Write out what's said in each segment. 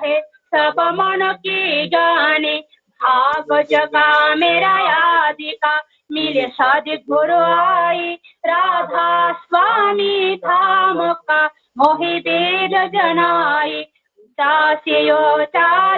रहे सब मन की जाने। भाग जगा मेरा यादिका मिले सद्गुरु आई। राधा स्वामी धाम का मोहि वेद जनाई। दासियों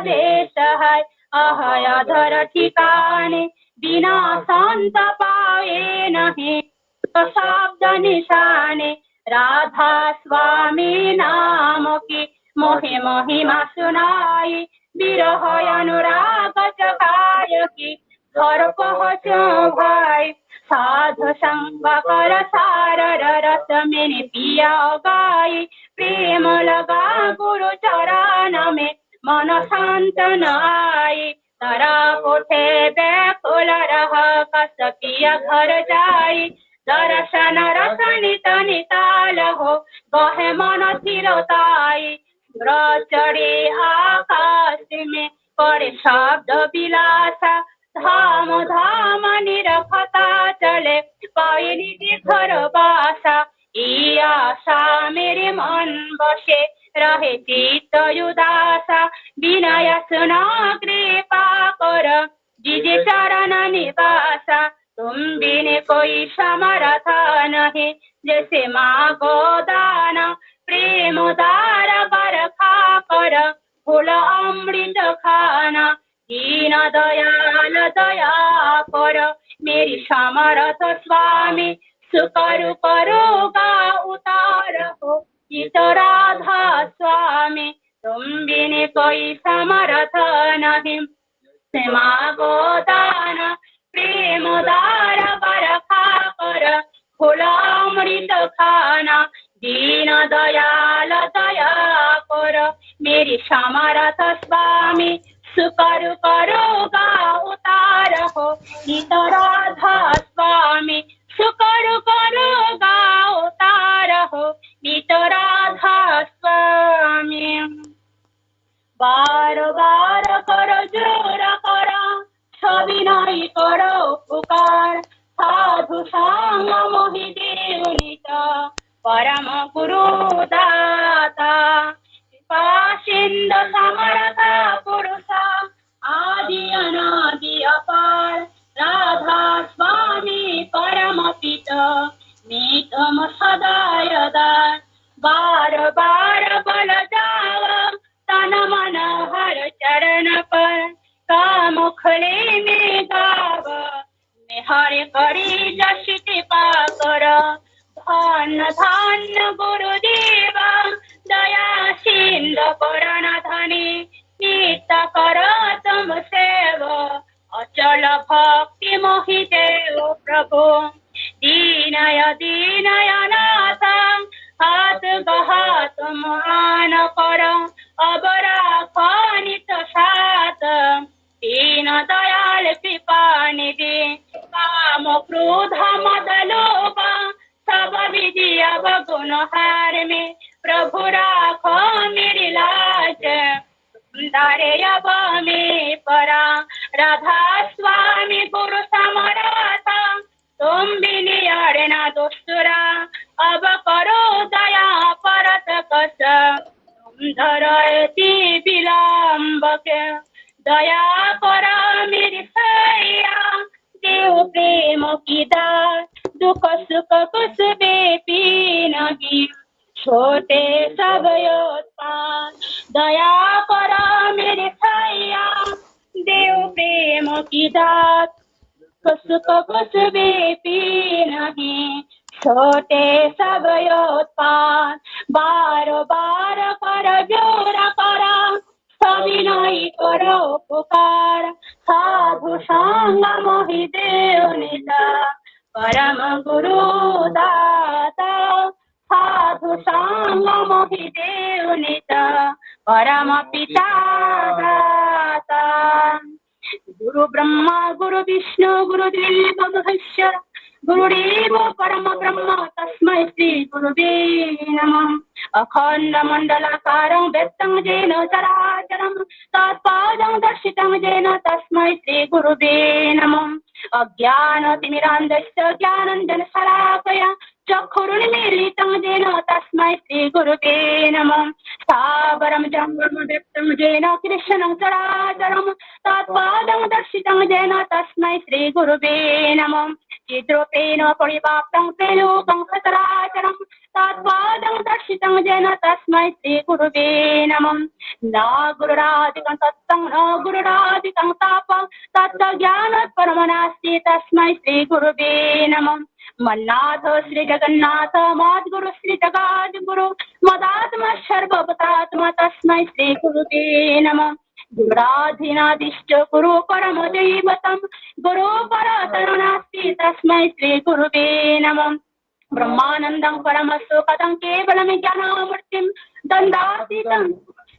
देश है अहय अधर ठिकाने। बिना संत पाए नहीं तो शब्द निशाने। राधा स्वामी नाम की मोहि महिमा सुनाई। विरह अनुराग जगाय की घर पहुँचो भाई। साधु संग कर सार रस मैंने पिया गाई। प्रेम लगा गुरु चरण में मन शांत न आई। तारा कोठे व्याकुल रह कस पिया घर जाई। दर्शन रस नित निताल हो गहे मन थिरताई। चढ़े आकाश में करे शब्द विलासा। धाम धाम निरखता चले पाए निज घर बासा। ई आशा मेरे मन बसे रहे चित्त उदासा। विनय सुना कृपा कर जिज चरण निवासा। तुम बिन कोई समर्थ नहीं जैसे मांगो दान। प्रेम दार बरखा कर फूल अमृत खाना। दीन दयाल दया कर मेरी समर्थ स्वामी। सुकर करोगा उतार हो चित राधा स्वामी। तुम बिन कोई समर्थ नहीं मांगो दान। प्रेम दार बरखा कर फूल अमृत खाना। दीन दयाल दया कर मेरी समर्थ स्वामी। सुकर करोगा उतार हो नित राधा स्वामी। सुकर करोगा उतार हो नित राधा स्वामी। बार बार करो जोर करो छवि नहीं करो पुकार। साधु संग मोहि देव नित परम गुरु दाता। सिंधु समर्थ पुरुष आदि अनादि अपार। राधा स्वामी परम पिता नितम सदा यदा। बार बार बल जाओ तन मन हर चरण पर। कामुखले में गाव में हर करी जसित पाकर। धन धन गुरुदेवा दया सिंधु करण धनी। नित्य कर तुम सेव अचल भक्ति मोहि देव प्रभु। दीनय दीनय नाथ हाथ गहा तुम आन कर। अब राखो नित साथ दीन दयाल कृपा निधि। काम क्रोध मद लोभ सब विधि अब गुण हार में। प्रभु राखो मेरी लाज दारे अब में परा। राधा स्वामी गुरु समर्थ तुम बिन यार ना दोस्तरा। अब करो दया परत कस तुम धरती विलम्ब के। दया करो मेरी सैया देव प्रेम की दात। दुख सुख कुछ बेपी नहीं छोटे सब योत्पान। दया करो मेरे सैया देव प्रेम की दात। सुख कुछ बेपी नहीं छोटे सब योत्पान। बार बार कर जोर करा सभी नहीं करो पुकार। साधु संग मोहि देव निता परम गुरु दाता। साधु संग मोहि देव निता परम पिता दाता। गुरु ब्रह्मा गुरु विष्णु गुरुदेव महेश्वर। गुरुदेव परम ब्रह्म तस्मै श्री गुरुवे नमः। अखंड मंडलाकारं व्यक्तं येन चराचरं तत्पादं दर्शितं येन तस्मै श्री गुरुवे नमः। अज्ञानतिमिरान्धस्य ज्ञानाञ्जनशलाकया चक्षुरुन्मीलितं येन तस्मै श्रीगुरुवे नमः। स्थावरं जङ्गमं व्यक्तं येन कृष्णं चराचरं तत्पादं दर्शितं येन तस्मै श्रीगुरुवे नमः। चिद्रूपेण परिव्याप्तं त्रैलोक्यं सचराचरं तत्पादं दर्शितं येन तस्मै श्रीगुरुवे नमः। न गुरुरादिकं तत्तं न गुरुरादिकं तापं तत्त्वज्ञानात् परमो नास्ति तस्मै श्रीगुरुवे नमः। मन्नाथ श्री जगन्नाथ मद्गुरु श्री जगद्गुरु मदात्मा सर्वभूतात्मा तस्मै श्री गुरुवे नमः। गुरुराधिनादिश्च गुरु परम दैवतं गुरु परात्परो नास्ति तस्मै श्री गुरुवे नमः। ब्रह्मानन्दं परमसुखदं केवलं ज्ञानमूर्तिं दण्डातीतं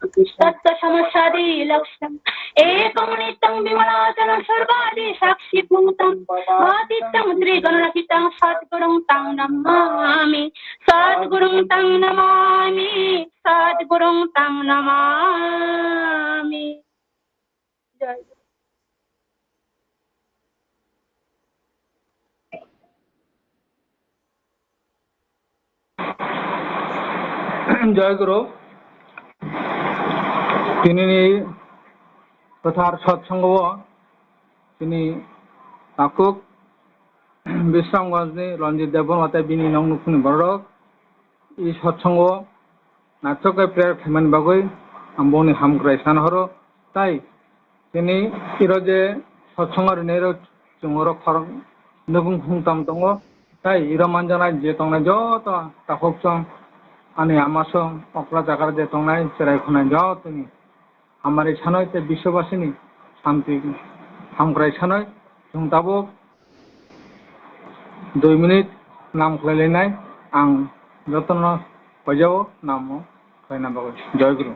तत्समसादि लक्ष्यम् एकं नित्यं विमलाचलं सर्वादि साक्षिभूतं आदित्यं त्रिगुणरहितं सद्गुरुं तं नमामि सद्गुरुं तं नमामि सद्गुरुं तं नमामि। जय জয় গুরু। তিনি প্রথার সৎসঙ্গ তিনি Nakuk Bishramganj Ranjit Debbarma bini nong nukuni borok I সৎসঙ্গ নাচকে প্রেয়ার খেমান বাগৈ amboni hamkrai sanhoro tai তিনি ইরোজে সৎসঙ্গর নেরো চুঙরো খরং নবুং খুংতাম দঙ্গ তাই ইরো মানজানাই যে তংনাই যত তাককচং आनि आमासं अक्ला जागार जे तंनाय सेराय खनाय जतनि आमारि सानय ते विश्वबासिनि शान्ति हामग्राय सानय जों दाबो 2 मिनिट नाम खलायनाय आं जतन बजाव नाम खलायना बागै जय गुरु।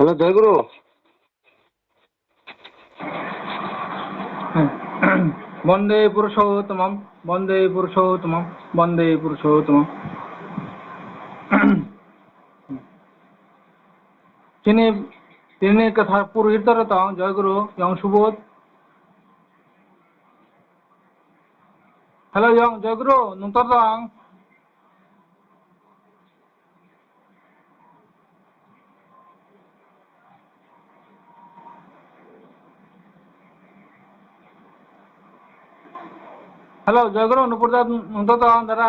হ্যালো জয়গুরু। বন্দে পুরুষোত্তমম বন্দে পুরুষোত্তমম বন্দে পুরুষোত্তমম। তিনি কথা পুরোহিতরত জয়গুরু ইয়ং সুবোধ। হ্যালো ইয়ং জয়গুরু নূতন হ্যালো জয়গুরু নুপুরদা নূতন দাদা।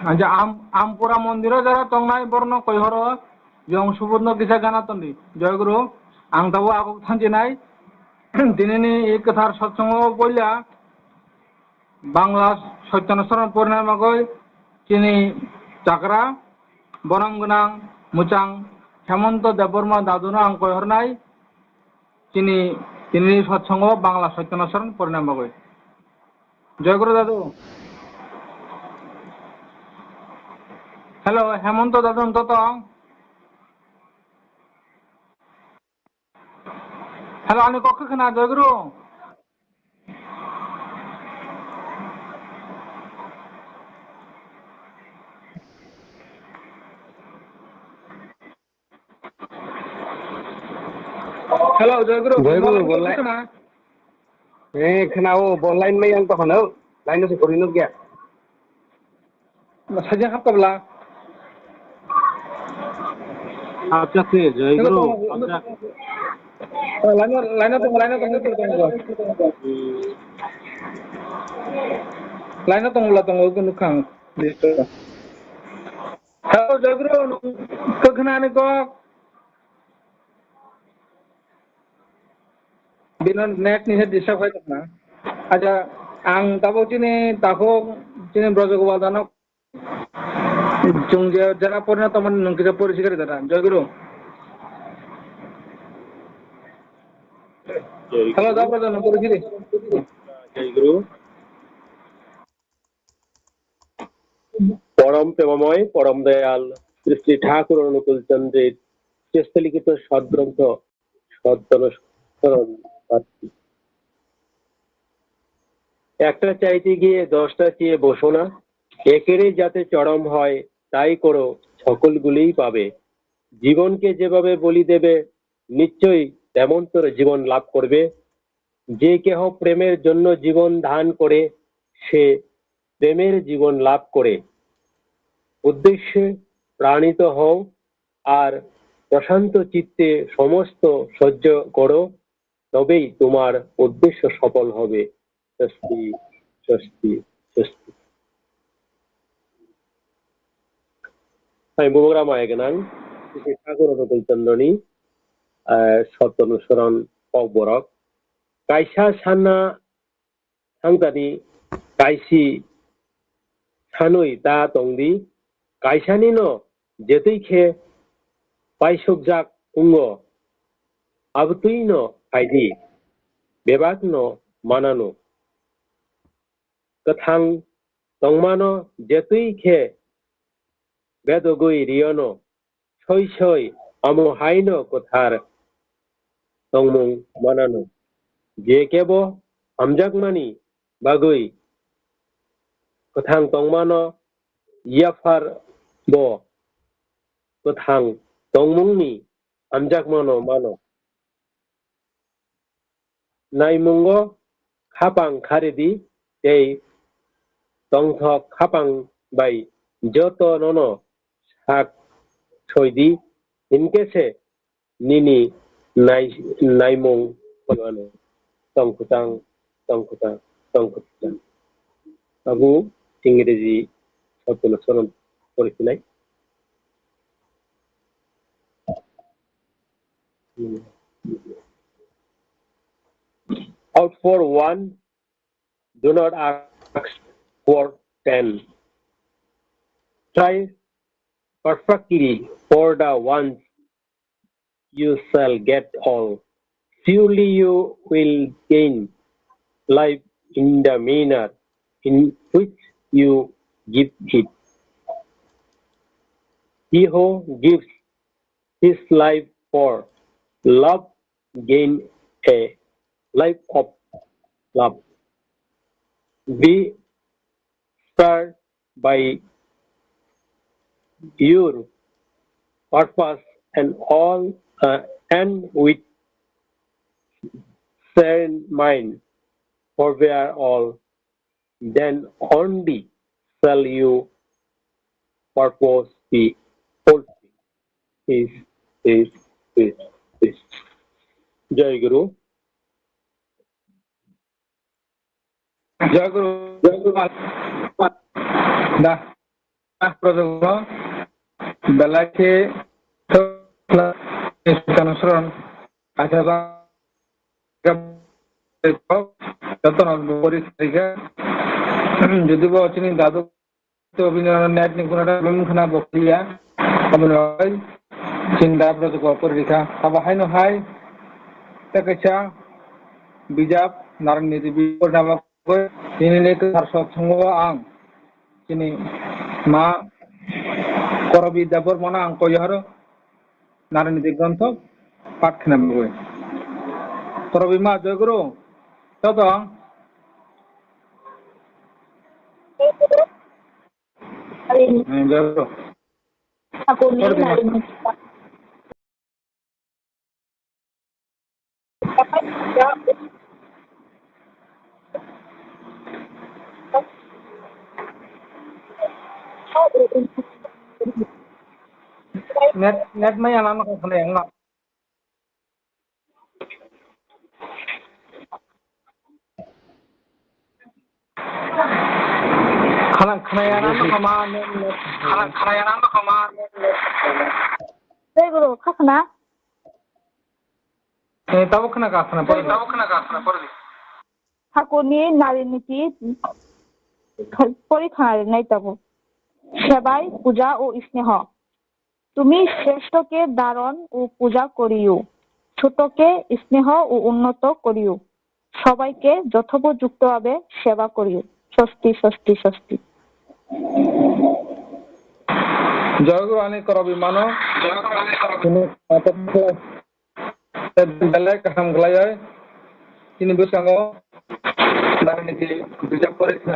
আচ্ছা আমপুরা মন্দিরে যারা তংনাই বর্ণ কৈহর ইয়ং সুবোধ কিসা গানা তন্দি জয়গুরু আং তাবো আগক থানজিনাই দিনেনি এই কথার সৎসঙ্গ বললা বাংলা সত্যানুসরণ পরিণামগৈ তিনি চাকরা বরংগনাং মুচাং হেমন্ত দেববর্মা দাদুনো আং কৈহরনাই তিনি সৎসঙ্গ বাংলা সত্যানুসরণ পরিণামগৈ জয়গুরু দাদু। হ্যালো হেমন্ত দাদু অন্তত হ্যালো আমি কখন না জয়গুরু। হ্যালো জয়গুরু জয়গুরু বললাই না খেনাও বললাইন মাই আং তখন লাইন আছে করিনো গিয়া সাজিয়া খাবলা আচ্ছা জয়গুরু লাইনে তো নুখাং। হ্যালো জয়গুরু কখন আমি cock binon net ni se disturb হয় না। আচ্ছা আং তাবো চিনি তাকো চিনি ব্রজগোপাল দানক জঙ্গে যারা পরিণত মানে নঙ্কিতে পরিষ্কার দাদা জয়গুরু। হ্যালো দাদা দাদা পরিচিতি জয়গুরু। পরম প্রেমময় পরম দয়াল শ্রী শ্রী ঠাকুর অনুকূল চন্দ্রের শ্রেষ্ঠলিখিত সদ্গ্রন্থ সদ্গণস্মরণ পাচ্ছি। একটা চাইতে গিয়ে 10টা চেয়ে বসো না, একেরই যাতে চরম হয় তাই করো, সকলগুলিই পাবে। জীবনকে যেভাবে বলি দেবে নিশ্চয়ই তেমন তোর জীবন লাভ করবে। যে কেহ প্রেমের জন্য জীবন দান করে সে প্রেমের জীবন লাভ করে। উদ্দেশ্যে প্রাণিত হও আর প্রশান্ত চিত্তে সমস্ত সহ্য করো, তবেই তোমার উদ্দেশ্য সফল হবে। স্বস্তি স্বস্তি স্বস্তি। আমি বুবগ্রামায় গেলাম ঠাকুর অনুকূল চন্দ্রনী সত্যানুসরণ পবরক কাইসা সান্না থাংতানি কাইসি সানুই তা তংদি কাইসানি ন যেতেই খে পাইসক যাক উঙ্গ আবতুই ন ফাইদি বেবাক ন মানানো কথাং তংমানো যেতুই খে বেদগই রিয়নো সই সই আমো হাইন কথার তংমুং মানানো যে কেব আমজাকমানি বাগৈ কথাং তংমানো ইয়াফার ব কথাং তংমুংনি আমজাকমানো মানো নাইমুঙ্গ খাপাং খারেদি এই তংথ খাপাং বাই যত নন শাক ছয়দি ইনকেসে নিনি নাইমুং পগানো তংকুতাং তংকুতাং তংকুতাং আবু ইংরেজি সত্যানুসরণ করেছিলেন। Out for 1, do not ask for 10. Try perfectly for the ones you shall get all. Surely you will gain life in the manner in which you give it. He who gives his life for love gains a life of love. Be spurred by your purpose and with serene mind forbear all, then only shall your purpose be fulfilled. Peace, peace, peace, peace. Jai Guru. Joy Guru. dah প্রযোগ্য বেলাকে অনুসরণ আচারা যদি বচিনি দাদু অভিনয় net নিপুণতা লুমখানা বক্তিয়া অভিনয় চিন্তা প্রযোগ্য পরিরেখা বাহাই নহাই তাকেছা बिजाब नारायण देवी नामा दिनै गोथार सत्संग आं दिनै मा करबि देबबर्मा आं कयहर नारायण देवी ग्रंथ पाठ खालामबाय करबि मा जयगुरु तद जयगुरु net mai anak nak kena yang nak kena yang nak kama kena yang nak kama Guru kasana tahu kena kasana pergi ঠাকুরনি নারীনীতি পরীক্ষা নাই তব সেবাই পূজা ও স্নেহ তুমি শ্রেষ্ঠকে ধারণ ও পূজা করিও ছোটকে স্নেহ ও উন্নত করিও সবাইকে যথোপযুক্তভাবে সেবা করিও স্বস্তি স্বস্তি স্বস্তি জয়গুরু আনি করবি মানো বেলায় কাহাম গলায় তিনি বসাঙ্গ नारायणीति बिजाब परीक्षा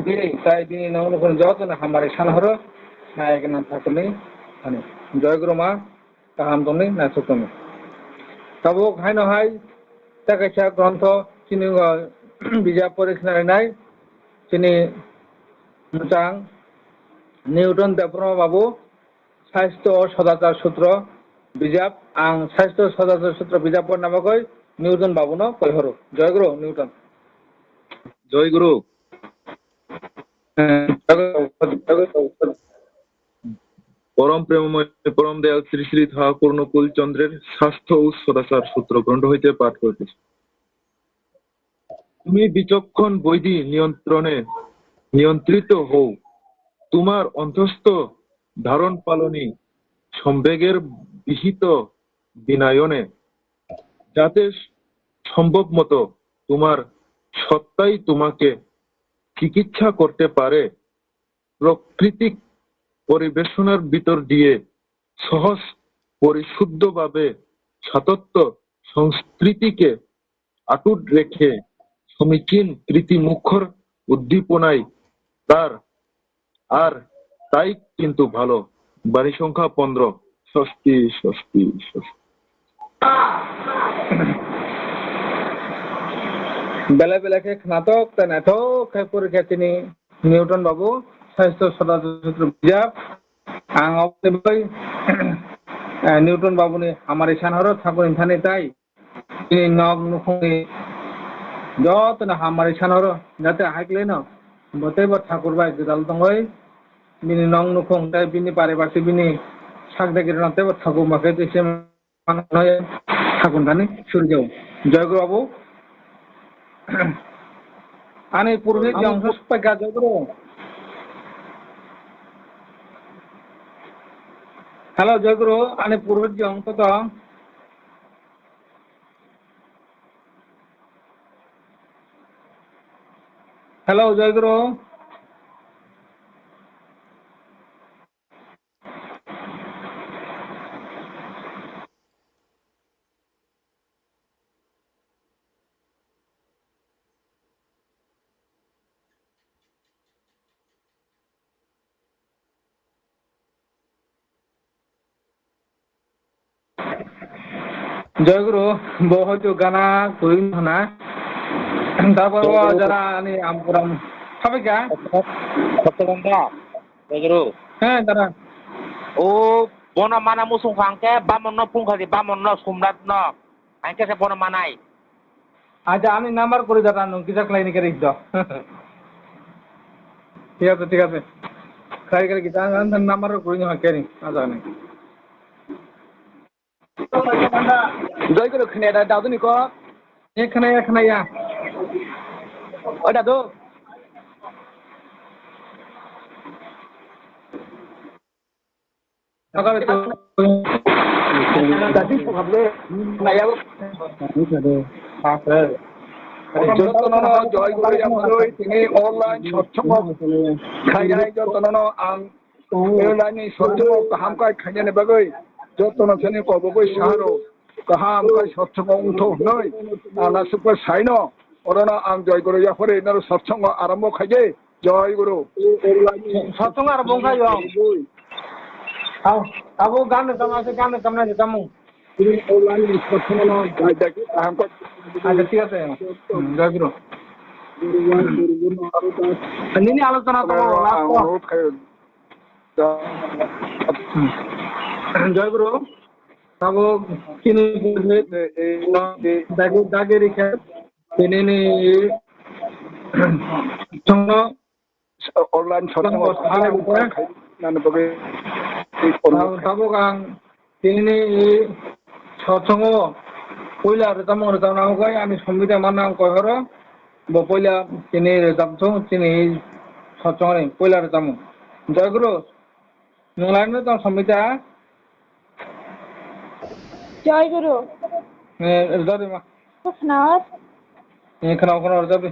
बिनी ताई बिनी नौन जत ना हमारे सानहर नायक ना थाकने आने जय गुरु मा गाहाम दंनि ना सुतनि तब हाय न हाय ताकायसा ग्रंथ चिनि बिजाब परीक्षा नाय चिनि मोजां निउटन देबब्रमा बाबु साहित्य सदाचार सूत्र बिजाब आं साहित्य सदाचार सूत्र बिजाब नामाखै निउटन बाबुनो कयहरो जय गुरु निउटन জয় গুরু পরম প্রেমময় পরম দয়াল শ্রী শ্রী ঠাকুর নকুলচন্দ্রের স্বাস্থ্য ও সদাচার সূত্র গ্রন্থ হইতে পাঠ করিতেছি। তুমি বিচক্ষণ বৈধি নিয়ন্ত্রিত হও, তোমার অন্তস্থ ধারণ পালনী সম্বেগের বিহিত বিনয়নে, যাতে সম্ভব মতো তোমার সত্তাই তোমাকে চিকিৎসা করতে পারে। প্রাকৃতিক পরিবেশনার ভিতর দিয়ে সহজ পরিশুদ্ধভাবে সাতত্য সংস্কৃতিকে অটুট রেখে সমীচীন প্রীতিমুখর উদ্দীপনায় আর তাই কিন্তু ভালো। বাণী সংখ্যা 15। ষষ্ঠী ষষ্ঠী ষষ্ঠী। বেলা বেলাকে স্নাতক নাটক পরীক্ষা তিনি নিউটন বাবু স্বাস্থ্য সদাচার সূত্র বিজাব आं निउटन बाबुनि हमारे सानहर ठाकुर थाने ताई नग नुखुनि जत ना हमारे सानहर जाते हाइकले न बतेबो ठाकुर बाय गदाल दंगै बिनि नग नुखुं ताई बिनि पारे बासे बिनि सागदागिर नतेबो ठाकुर माके देसे मानय ठाकुर थाने सूर्य जय गुरु बाबू आने पूर्वे जंस सपाय जय गुरु हेलो जय गुरु आने पूर्व जंग तो হ্যালো জয়গুরু। জয়গুরু হয়তো গানা করি না তারপর যারা আমপুরা সবাইকা সত্যবান্দা জয়গুরু হ্যাঁ তারা ও বনা মানা মুসুং খাংকে বামন্ন পুংখাদি বামন্ন সম্রাট ন আইকে সে বনা মানাই আচ্ছা আমি নাম্বার করে দাদা কিসাক লাইনে কে রেখে দাও ঠিক আছে ঠিক আছে খাই করে কি নাম্বার করে নিও কেনি আচ্ছা নাই জয়গুরু খেনে দাদু নিকো এখানে এখানে ইয়া ও দাদু সকালে তো দাদি ভাবলে নাইয়াবো যতনন জয়গুরু আমলৈ তিনি অনলাইন সৎসঙ্গ খাইনাय যতনন आं अनलाइन सत्संग गाहामखाय खायनायनि बागै যতন सेनि कबगै सारो गाहामखाय सत्संग उंथ' नै आनासुपर साइन अरना आं जयगुरु याफरे नर सत्संग आरम्भ खायजे जयगुरु सत्संग आरम्भ खायो अब गान कामना जामु अनलाइन सत्संग गायदाखि गाहामखाय আচ্ছা ঠিক আছে জয়গুরু নিনি আলোচনা তো জয়গুরু তাবো কিনে দাগে রেখে তিনি সঙ্গ অনলাइन सत्संग তাবো গাং তিনি সৎসঙ্গ পয়লা রেজাম নামগাই আমি সংবিধান মানাম কহর পয়লা তিনি রেজামছো তিনি সৎসঙ্গ পয়লা রেজাম জয়গুরু নলাইনো তো সংবিধা জয়গুরু যাবে মা কোথাও এখানে যাবে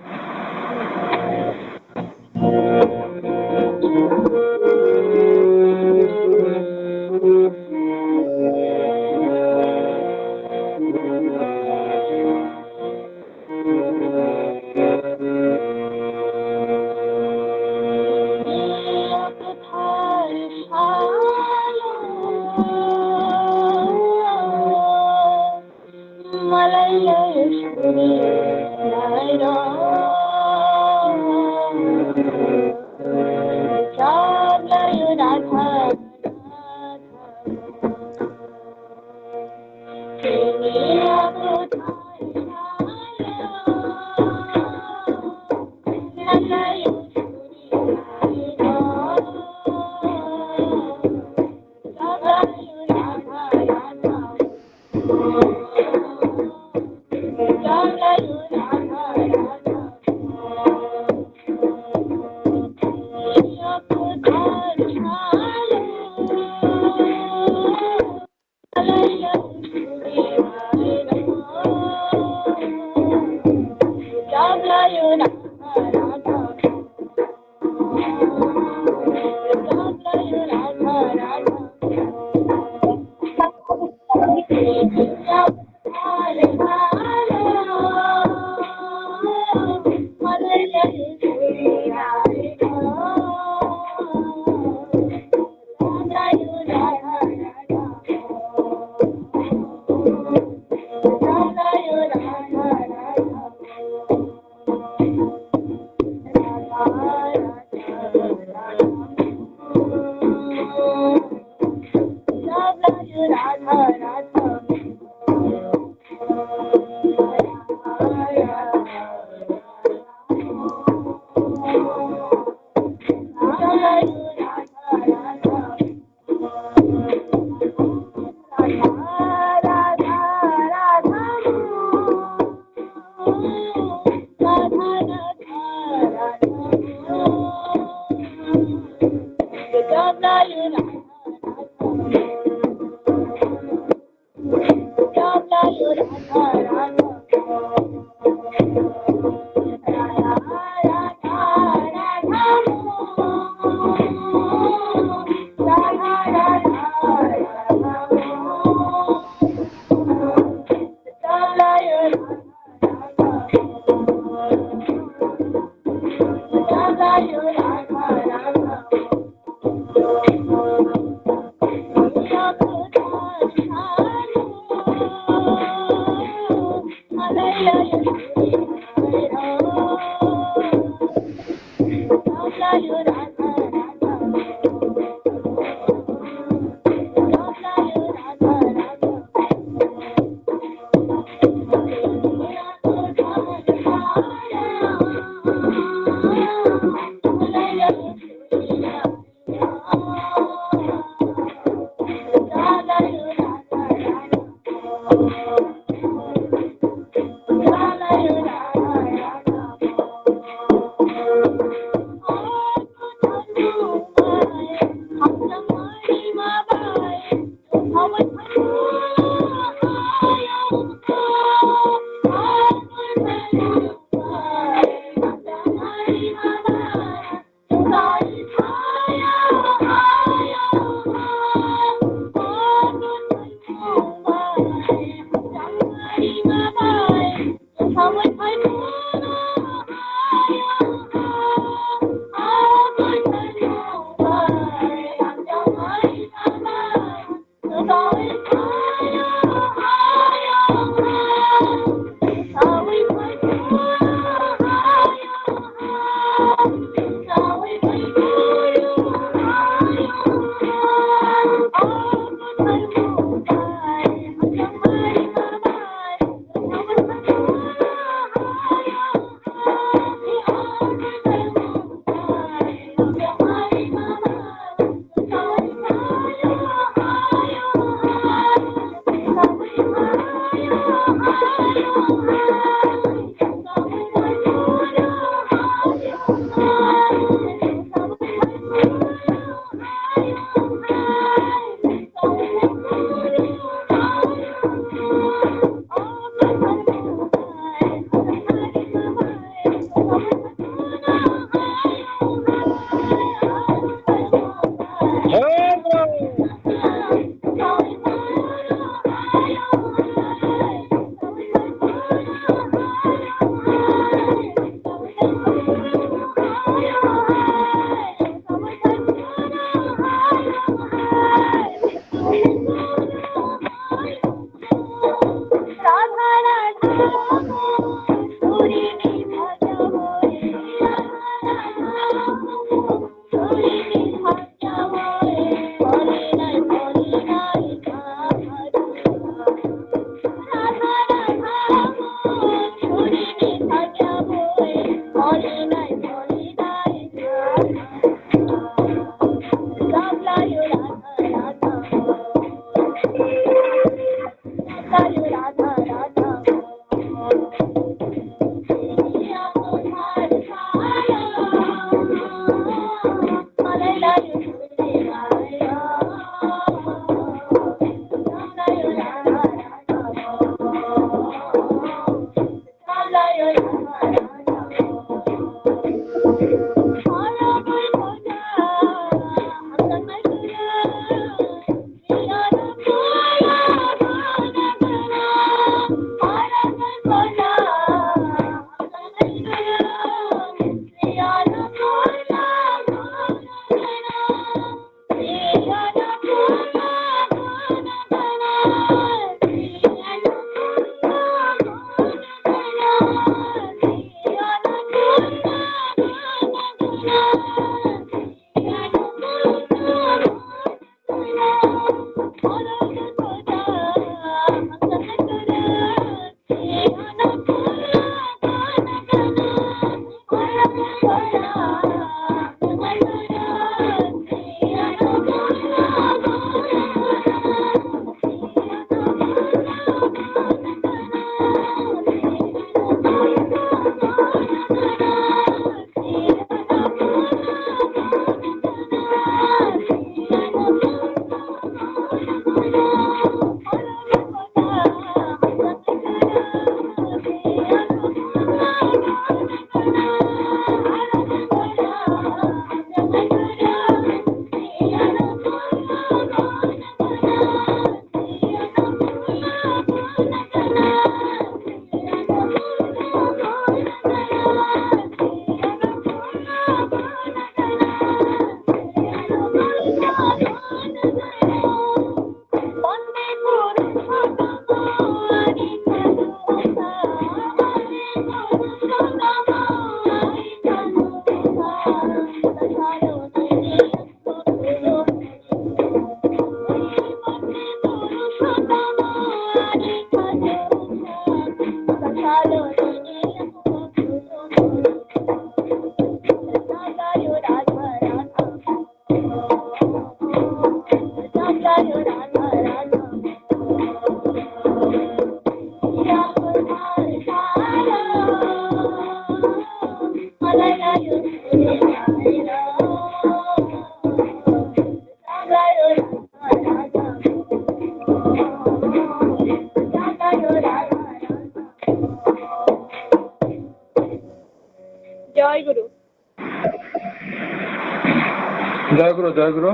জয়গুরু জয়গুরু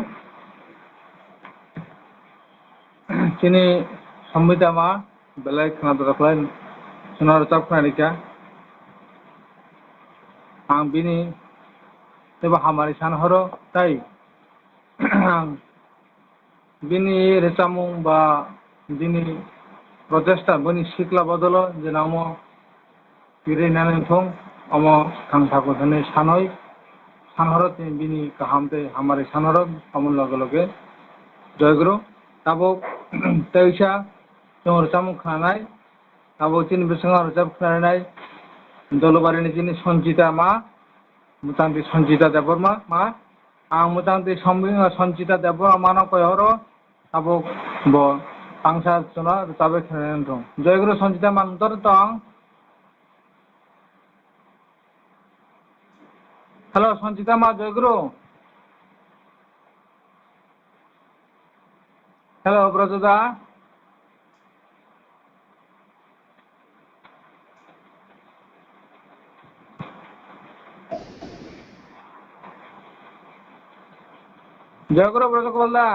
চিনি সম্মিতা মা বেলায় খানা দরকার সোনার চাপ খানিকা आं बिनि जेबो हामारि सानहरो ताई आं बिनि रेचामुं बा बिनि प्रचेष्टा बिनि सिख्ला बदल जे नाम बिरेनानै थं अम थांथाखौ धने सानय सानहरो बिनि गाहामते हामारि सानहरो अमन लगे लगे जयगुरु ताबो तैसा जों रेचामुं खानाय ताबो चिनि बेसेबां रेचाब खानाय दलबारिनि जिनि सन्जिता मा मुतांति सन्जिता देबबर्मा मा आं मुतांति सन्जिता देबबर्मा मानो कयहरो ताबो ब पांसा जना ताबे खानाय दं जयगुरु सन्जिता मानतर दं हेलो सन्जिता मा जयगुरु हेलो ब्रजदा জয় গুরু ব্রজগোপাল দা।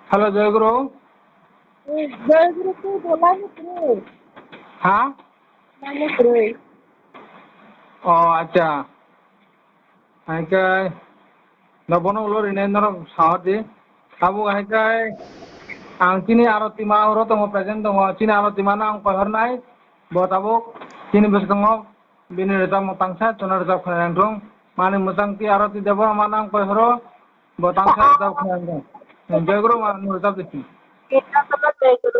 হ্যালো জয় গুরু। জয় গুরু তুই বলানি তুই হ্যাঁ মানে তুই ও আচ্ছা হাইকাই নবন উলো রিনেন্দ্র সাহদি আবু হাইকাই आं chini aroti ma oro tongo present tongo chini aroti mana ang pahornai bo tabuk chini bestongo bini reta motangsa chona reta khanang mani musang ti aroti debo mana ang pahoro bo tangsa reta khanang jai guru ma reta dikhi এটা তো জয় গুরু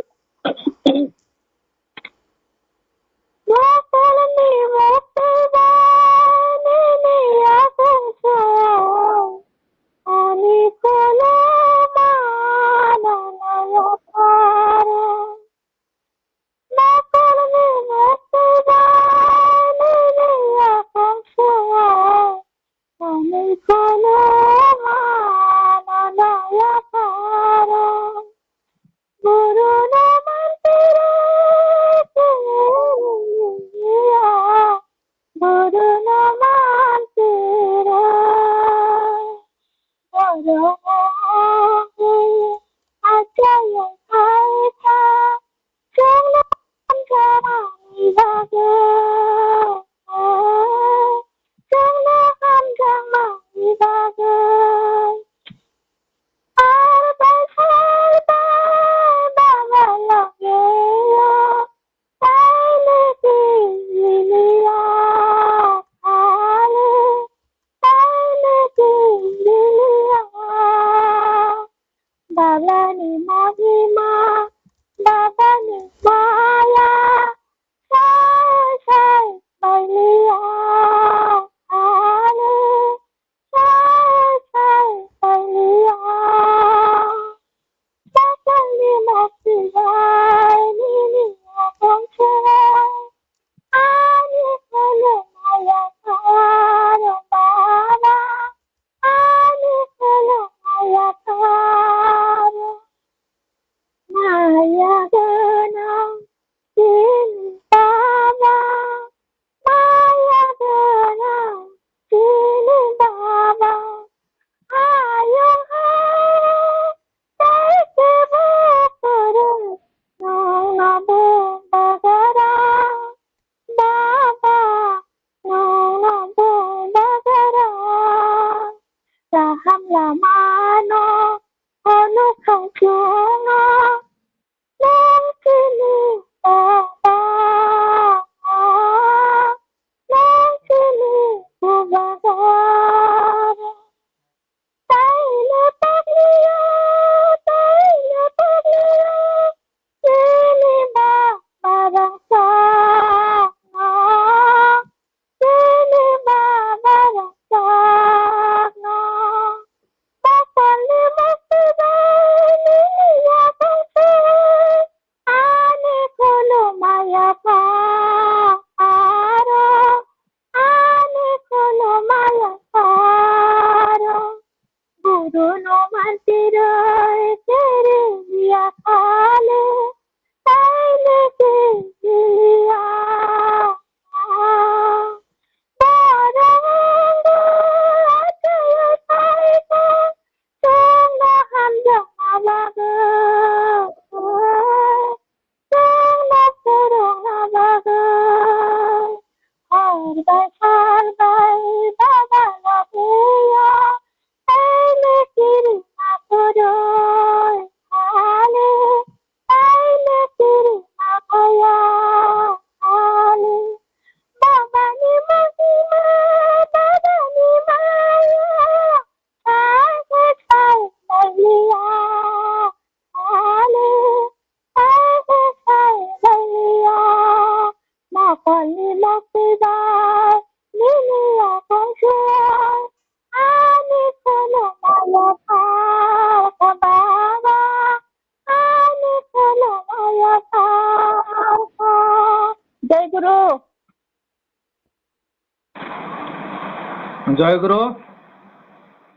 জয়গুরু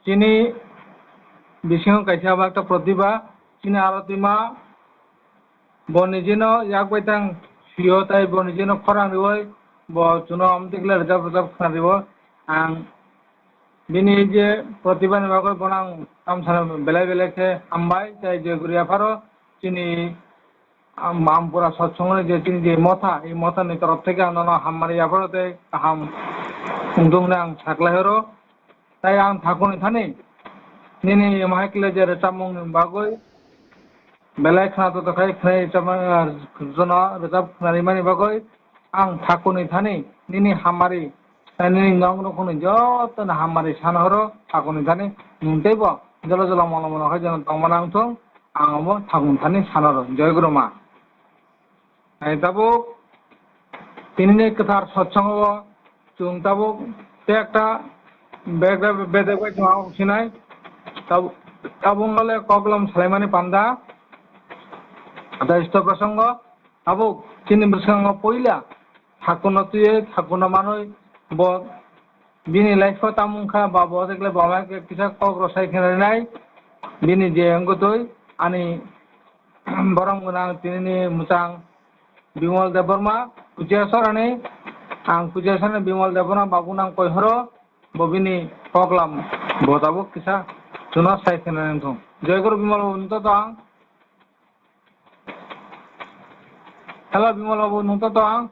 চিনি বিষ্ণু কাইসা একটা প্রতিভা চিনি আরতি মা bonijino yakwetang siyo tai bonijino khorang riwoi bo chuno amtikle rajab rajab khana riwo ang bini je protibani bagoi bonang tamsana belai belai ke ambai tai je guriya pharo chini Ampura satsang je chini je motha ei motha ni torof theke anono hammari yaphorote ham ungdung nang saklai horo tai ang thakuni thani nini mahekle je rechamung bagoi belai khana to kai khai chamang jona rajab khani mani bagoi ang thakuni thani nini hammari nini nong rokoni joto na hammari sana horo thakuni thani nungteibo jolo jolo mono mono khai jana tongmanang thong angamo thakuni thani sanaro joy guru ma tabuk তিনি কথার সৎসঙ্গ চুং tabuk একটা বেদে কই জমাও Sinai tabung bole koklam selaimani panda ada isto prasanggo tabuk chini prasanggo poila thakuno tuye thakuno manoi bo bini life tamungkha ba bo dekle bama ke kisa kok rosai khenai bini je angotoi ani borong gunang tinini musang Bimal Debbarma Pujasorani ang Pujasorani Bimal Debbarma babunang koihoro bobini koklam botabuk kisa chuno sai khenai thong joy guru Bimal unto to ang hello Bimal babu unto to ang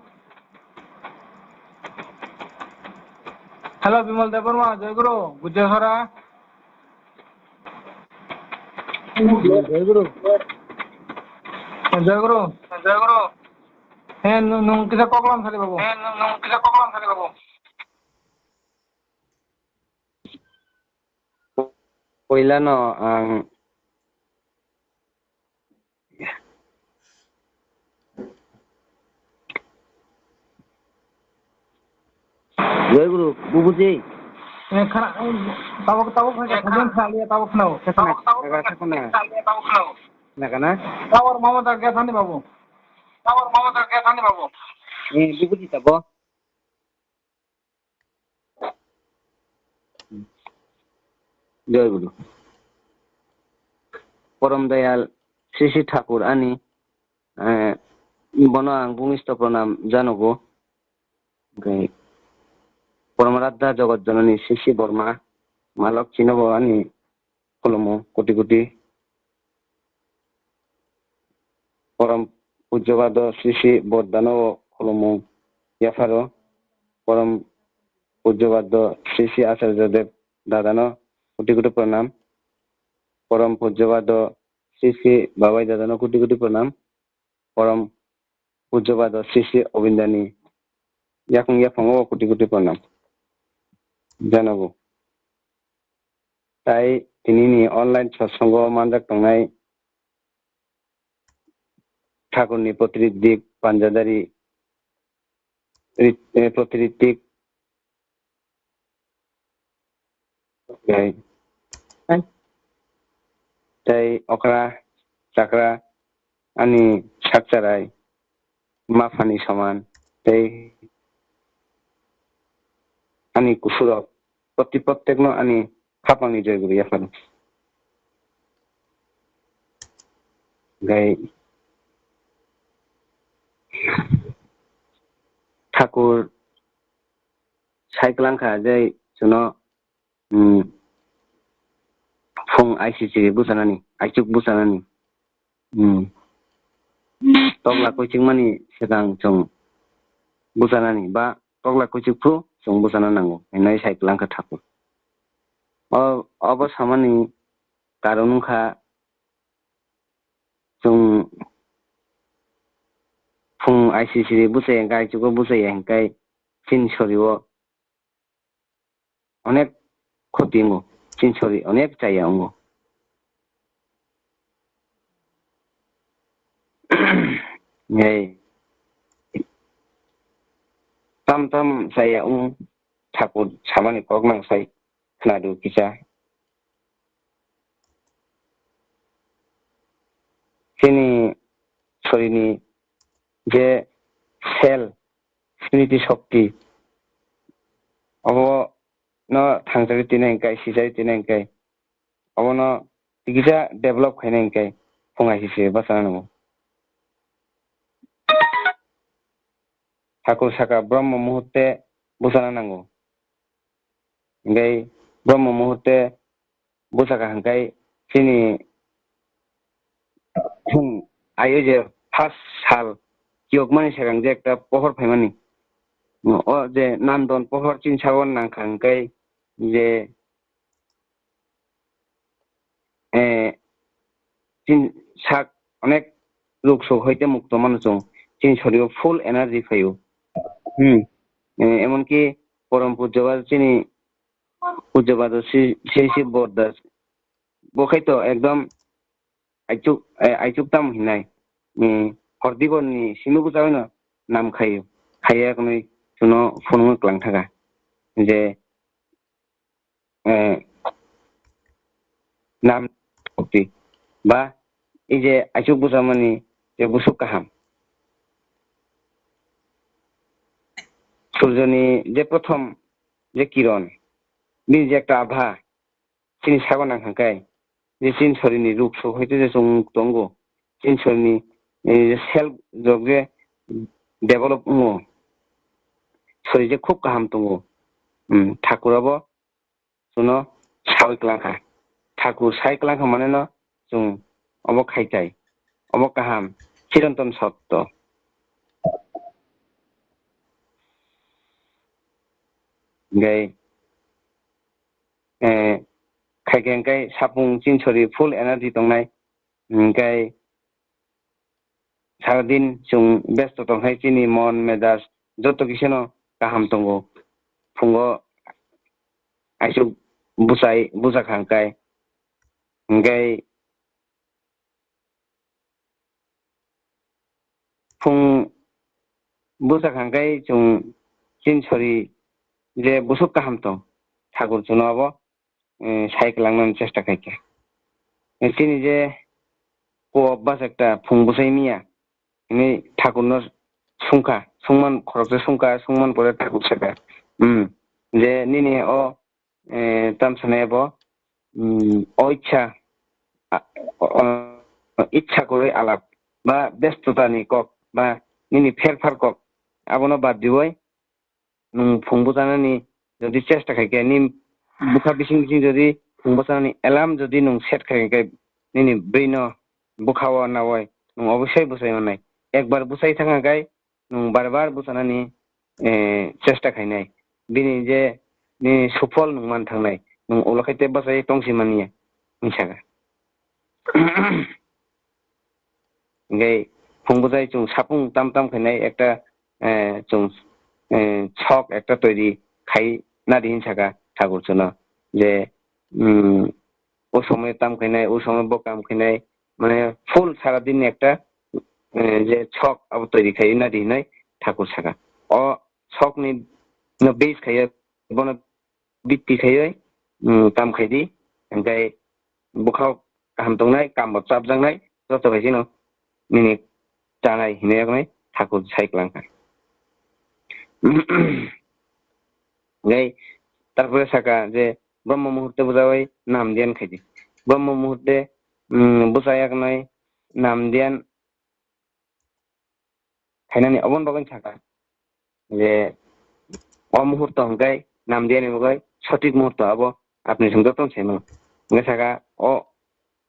hello Bimal Debbarma joy guru Pujasora joy guru joy guru joy guru nung kita koklam sari babu nung kita koklam sari babu Poila no ang Joy Guru bubuji khana tabuk khai khajan khali tabuk nau na kana tawar mama ta ke thani babu tawar mama ta ke thani babu bubuji tabo Joy Guru Param Dayal Sri Sri Thakur ani bono ang bungista pranam janogo gai Paramaradha Jagat Janani Sri Sri Barma Malak Chinobo ani kolomo koti koti Param Pujyabado Sri Sri Bordhano kolomo yafaro Param Pujyabado Sri Sri Acharya Dev Dadano koti koti pranam Param Pujyabado Sri Sri Babai Dadano koti koti pranam Param Pujyabado Sri Sri Obindani yakung yapango koti koti pranam জানাবো তাই তিনি online সৎসঙ্গ মানজাক তংনাই ঠাকুরনি প্রতিরিদ্দিক পাঞ্জাদারি প্রতিরিদ্দিক তাই অকরা চাকরা আনি সাকচারাই মাফানি সমান তাই ani kusurok প্রত্যেক no ani khapangni joy guru yafan gai Thakur সাইক্লাংখা jai chuno phung ICC busanani aichuk busanani tokla koichingmani sedang chung busanani ba tokla koichukphu chung busana nango nai saiklang Thakur অব সামানি কারণখা chung phung ICC busai gai chuko busai hengkai chin choriwo অনেক ক্ষতিঙ্গো chin chori অনেক চাইয়াঙ্গো এই tam saya ঠাকুর সামানি কগনাং সাই খানাদু কিসা তিনি শরীনি যে sell স্মৃতি শক্তি of ন থাংজারি তিনাইকাই সিজারি তিনাইকাই অব ন কিসা ডেভেলপ খাইনাইকাই ফঙাইছে বাসানাঙ্গো ठाकुर साका ब्रह्म मुहूर्ते बुसाना नांगौ ओमफ्राय ब्रह्म मुहूर्ते बुसाखा हांखाय सिनि आयो जे फार्स्ट साल कियकमानि सेगां जे একটা পহর ফাইমানি ও যে নান্দন পহর চিনসাগন নাংখাंखाय যে চিন সাক অনেক রোগ শোক হইতে মুক্ত মানুষ চিন শরীরে ফুল এনার্জি পাইও এমনকি পরম পূজ্যবাদ চিনি পূজ্যবাদ শ্রী শ্রী বরদাস বখাইতো একদম আইচুক তাম হিনাই হরদিবরনি সিনুবু যাওয়াनो নাম খাইयो খাইया কই শুনো ফোনমু ক্লাং থাকা যে নাম ভক্তি বা এই যে আইচুক বুঝামানি যে বুসুক কাহাম সূর্যনি যে প্রথম যে কিরণ বি যে একটা আভা চিনি সাগর নাংখাंखाय যে চিন শরীরনি রূপ শোক হইতে যে দঙ্গ চিন শরীরনি সেলফ জগ যে ডেভেলপ শরীর যে খুব কাহাম দङ ঠাকুরাবো শুনো সাইक्लांखा ঠাকুর সাইक्लांखा মানে ন जों অব খাইতাই অব কাহাম চিরন্তন সত্য গাই খাইखेंखाय सापुं चिन शरीर फुल एनार्जी दंनाय गाय সারাদিন जों ব্যস্ত दंहाय चिनि मन मेजाज যত কিসেনো কাহাম दङ फुङो आइसुक बुसाखांखाय गाय फुं बुसाखांखाय जों चिन शरीर जे बुसुक काहाम दं ठाकुर जुनाबो साइक्लांनो चेष्टा खायके चिनि जे को अब्बास একটা फुं बुसाई मिया ini ঠাকুরনো সুংখা সুংমান খরচে সুংমান পরে ঠাকুর সাকা যে নিনি ও তামসানায়াবো ইচ্ছা ইচ্ছা করে আলাপ বা ব্যস্ততানি কক বা নিনি ফেরফার কক আবনো বাদ দিবই ফুংবুজানানি যদি চেষ্টা খাইকে নি বুখা বিসিং বিসিং যদি ফুংবুজানানি এলার্ম যদি নং সেট খাইকে নিনি ব্রেইনো বুখাওয়া নাওয় নং অবশ্যই বুঝাই মানাই একবার বুঝাই থাকাকাই নং বারবার বুঝানানি চেষ্টা খাইনাই বিনি যে নি সুফল নং মান থাंनाय नों ओलाखायते बासाय टंसि मानिया मिसागा गाय फुंबुजाय जों सापुं ताम ताम खायनाय একটা जों ছক একটা তৈরি খাই না দিন থাকা ঠাকুর জন্য যে ও সময় তাম খাইনাই ও সময় বকাম খাইনাই মানে ফুল সারা দিন একটা যে ছক আব তৈরি খাই না দিনাই ঠাকুর থাকা ও ছকনি বেস খাইয়া বন বিত্তি খাইয়াই কাম खायदि ओमफ्राय बुखाव गाहाम दंनाय कामबो चाबजांनाय যত खायसि न मिनिट जानाय हिनायावनो ठाकुर साइक्लांखा गाय তারপরে সাকা যে ব্রহ্ম মুহূর্তে বুঝাওয়াই নাম ধ্যান খাইদি ব্রহ্ম মুহূর্তে বুঝায়াক নাই নাম ধ্যান খাইনানি অবন বাগন সাকা যে অমুহূর্ত হংকাই নাম ধ্যান হংকাই সঠিক মুহূর্ত আবো আপনি সংযতন সেন ngesaga o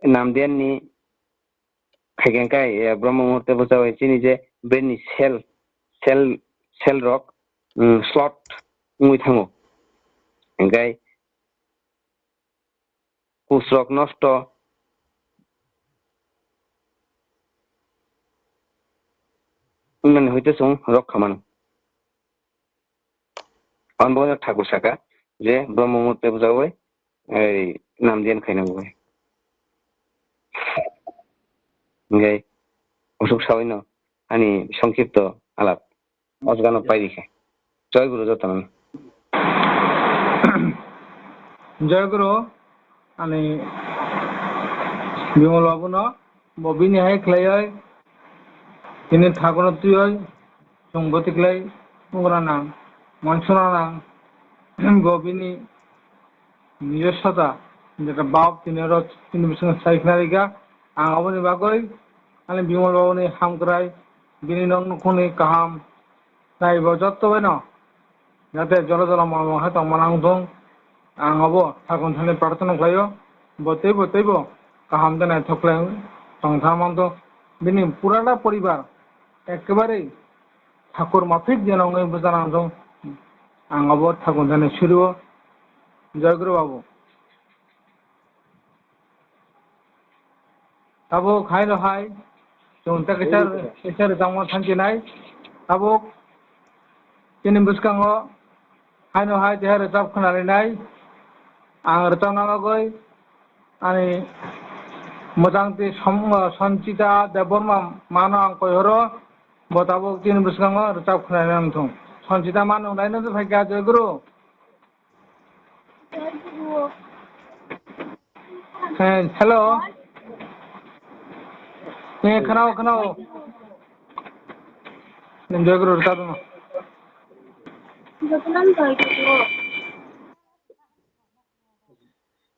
নাম ধ্যান ni খাইखेंखाय ব্রহ্ম মুহূর্তে বুঝাওয়াই চিনি যে ব্রেননি সেল রক স্লট মুই থাङो ओमफ्राय कुसरक नष्ट उन्नयन হইতে सं रक्षामान अनबन ठाकुर साका जे ब्रह्म मुहूर्ते बुझावै এই নাম ধ্যান খাইনাंगौ ओमफ्राय অসুখ সাবৈন আনি সংক্ষিপ্ত আলাপ অজগানো পাইরিখা জয় গুরু যতন জয় গুরু ani বিমল বাবু ন ববিনি হাই খ্লাইয় তিনি ঠাকুর তুই সংগতি খ্লাই মুগরা নাম মনসুনা নাম ববিনি নিজস্বতা যেটা বাপ তিনি বিসঙ্গে সাইখনারিকা आं अबनि बागै आंनि बिमल बाबुनि हामग्राय बिनि नंखुनि काहाम नायबो जत्तबाय न जाते जल जल महा तंगमानांग दं आंगबो थाकुन थाने प्रार्थना खालायो बतैबो गाहाम देनाय थख्लाय तंथामांग बिनि पुराना परिबार एकेबारे ठाकुर माफिक जेनावै बुजानांग दं आंगबो थाकुन थाने सिरियो जयगुरु बाबू Abo khai lo hai chung ta kisar jangma thankinai abo kini buskango hai no hai deha recap khnari nai ang recap nangagoi ani mojangti Sanchita Debbarma mano ang koyoro botabo kini buskango recap khnari nangthong Sanchita mano nai no phai ka joy guru hello खोनाओ जय गुरु recap dong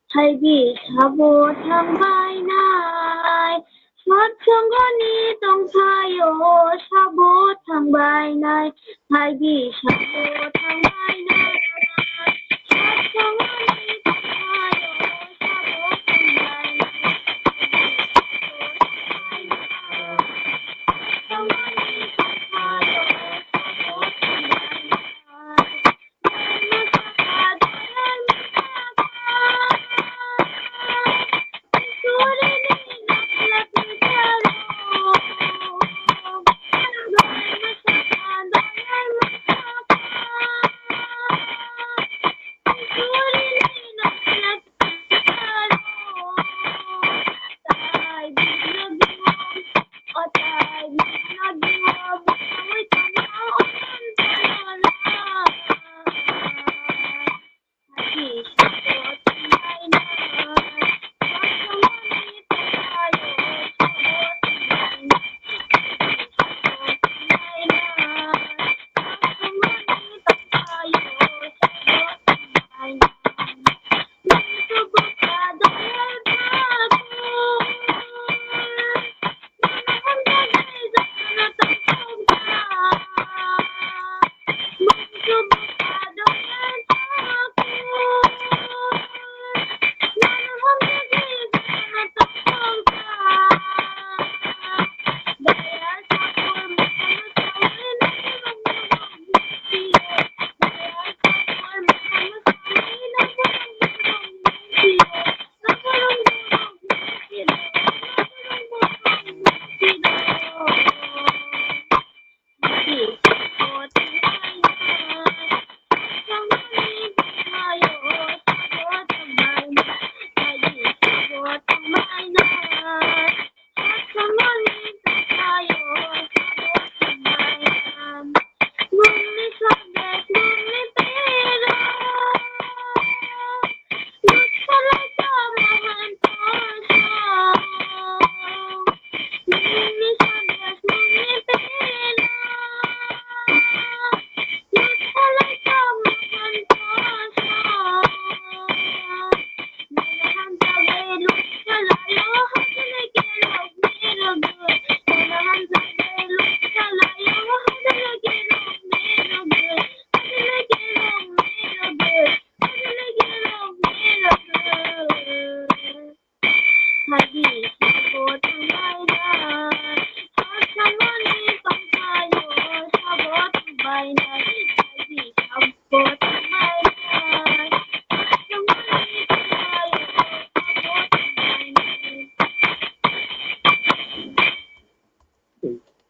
𝚖𝚒𝚗𝚔𝚋𝚘𝚔 थांबायनाय सत्संगनि दंफायो साबो थांबायनाय 𝚖𝚒𝚗𝚔 थांबायनाय सत्संगनि दंफायो साबो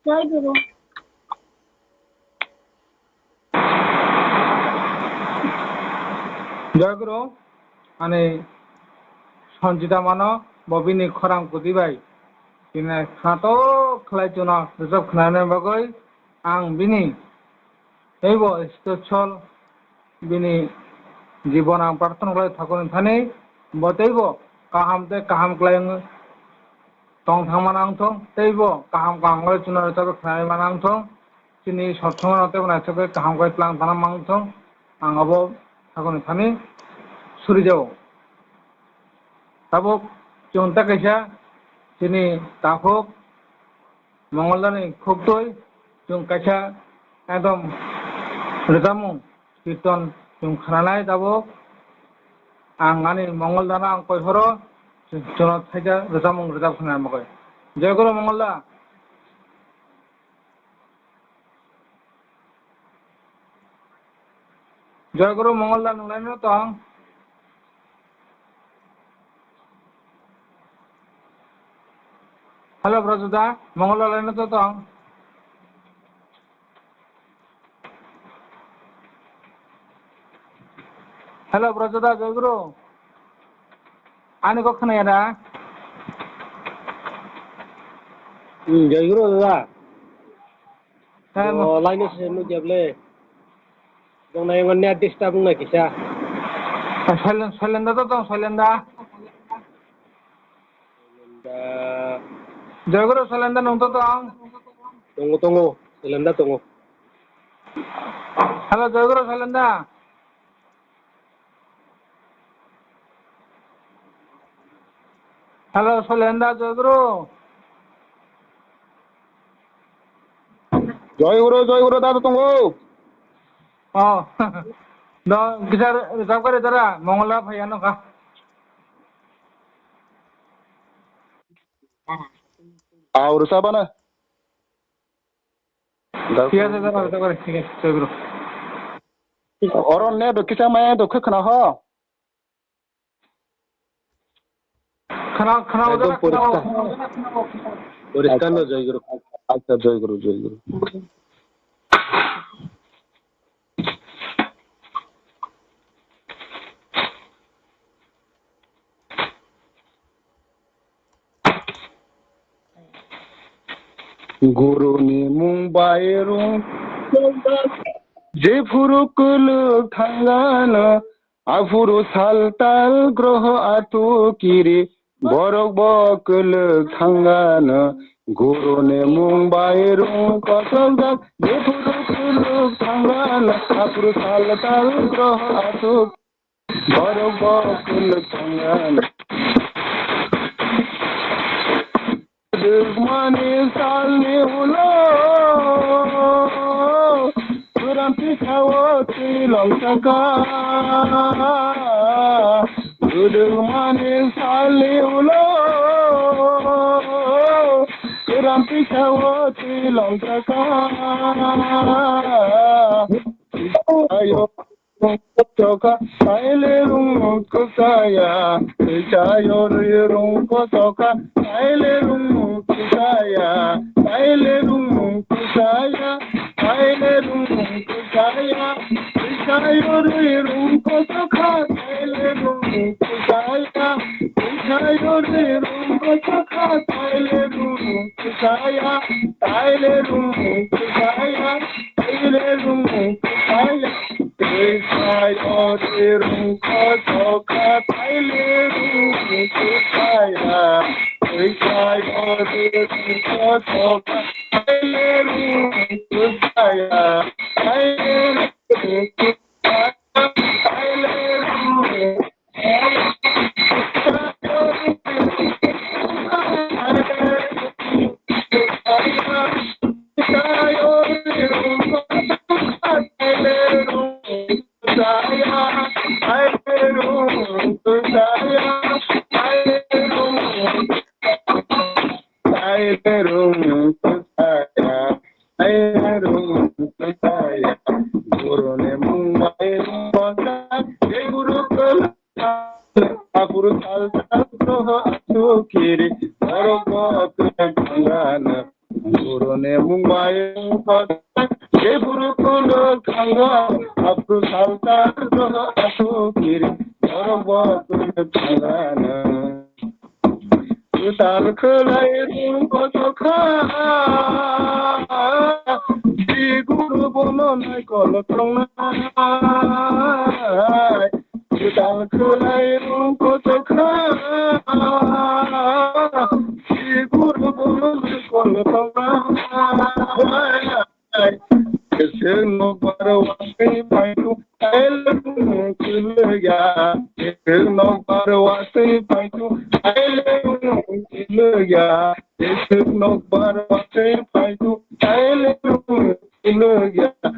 जय गुरु जय गुरु अनि Sanchita mano bobini khorang kudibai kina khato khlai chuna recap khnane bagoi ang bini eibo stochol bini জীবন ang প্রার্থনা khlai thakon thane boteibo kahamte kaham klayang tong thangmanang thong teibo kaham kanglai chuna recap khnai manang thong chini satsang nate bana chabe kaham kai tlang thana mang thong ang abo thakon thane suri jao tabuk chunta kaisa chini takhok mongolani khoktoi chung kaisa एकदम रोजाबमुं कीर्तन जों खोनानाय दाबो आं आंनि मंगलदाना आं कयहरो जोंनाव थाइजा रोजाबमुं रोजाबखांनाय मगै जय गुरु मंगलदा जय गुरु मंगलदा नुलायनो दं हेलो ब्रजदा मंगलदा लायनो तो दं हेलो ब्रजदा जय गुरु आंनिखौ खोनाया दा जय गुरु दादा लाइन से नुजाबले दंनाय माने डिस्टार्ब बुंनाय किसा साइलेन्डा तो दं साइलेन्डा जय गुरु साइलेन्डा नंगौ दं दङ साइलेन्डा दङ हेलो जय गुरु साइलेन्डा हेलो साइलेन्डा जय गुरु दादा दङ गिटार रोजाबगारि दारा मंगला फैयानो का और साबाना ঠিক আছে দাদা रोजाबगारि ठीक है जय गुरु अरन ने दखिसा माया दख खोना हो खोनाव एकदम परिष्कार जय गुरु अच्छा जय गुरु गुरुनि मुं बायरुं जे फुरुकुलु थांगानो आफुरु सालताल ग्रह आतु किरि बरक बकुलु थांगानो गुरुनि मुं बायरुं कसलदाक जे फुरुकुलु थांगानो आफुरु सालताल ग्रह आतु बरक बकुलु थांगानो Degmani salni ulo Surampi kawati langsaka Degmani salni ulo Surampi kawati langsaka Ayo Kotoka saile rung kusaya Chayo rung kotoka saile rung kusaya saile rung kusaya saile rung kusaya Chayo rung kotoka saile rung kusaya Chayo rung kotoka saile rung kusaya saile rung kusaya saile rung kusaya Chayo rung kotoka saile rung kusaya Chayo rung kotoka saile rung kusaya saile rung kusaya saile rung 𝕗𝕗𝕗𝕗𝕗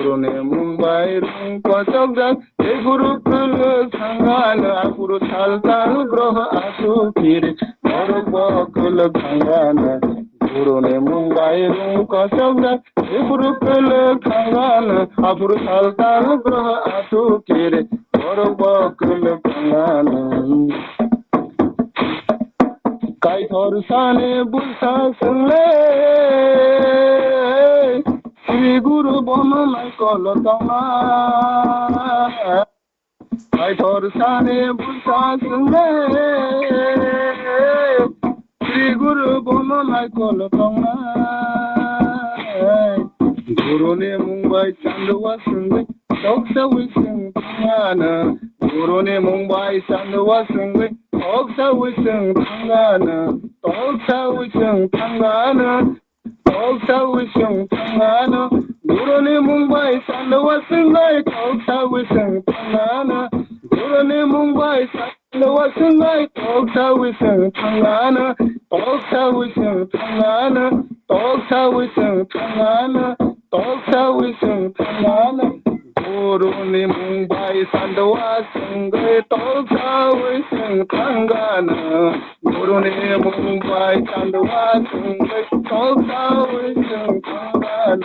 Gurune Mumbai Rum Kosogdan Guru Kulu Sangana Apuru Saltan Groha Asu Kiri Guru Kulu Sangana Gurune Mumbai Rum Kosogdan Guru Kulu Sangana Apuru Saltan Groha Asu Kiri Guru Kulu Sangana Kai Thorsane Bulsa Sule Sri Guru Boma Michael Tama Kai Thorsane Bulsa Sule Sri Guru Boma Michael Tama Guru ne Mumbai Chandwa Sungai Doksa Wising Tangana Guru ne Mumbai Chandwa Sungai Doksa Wising Tangana Doksa Wising Tangana Doksa Wising Tangana Guru ne Mumbai Chandwa Sungai Doksa Wising Tangana Guru ne Mumbai Chandwa Sungai Doksa Wising Tangana Doksa Wising Tangana Doksa Wising Tangana Doksa Wising Tangana Guru ne Mumbai Chandwa Sungai Doksa Wising Tangana Guru ne Mumbai Chandwa Sungai Doksa Wising Tangana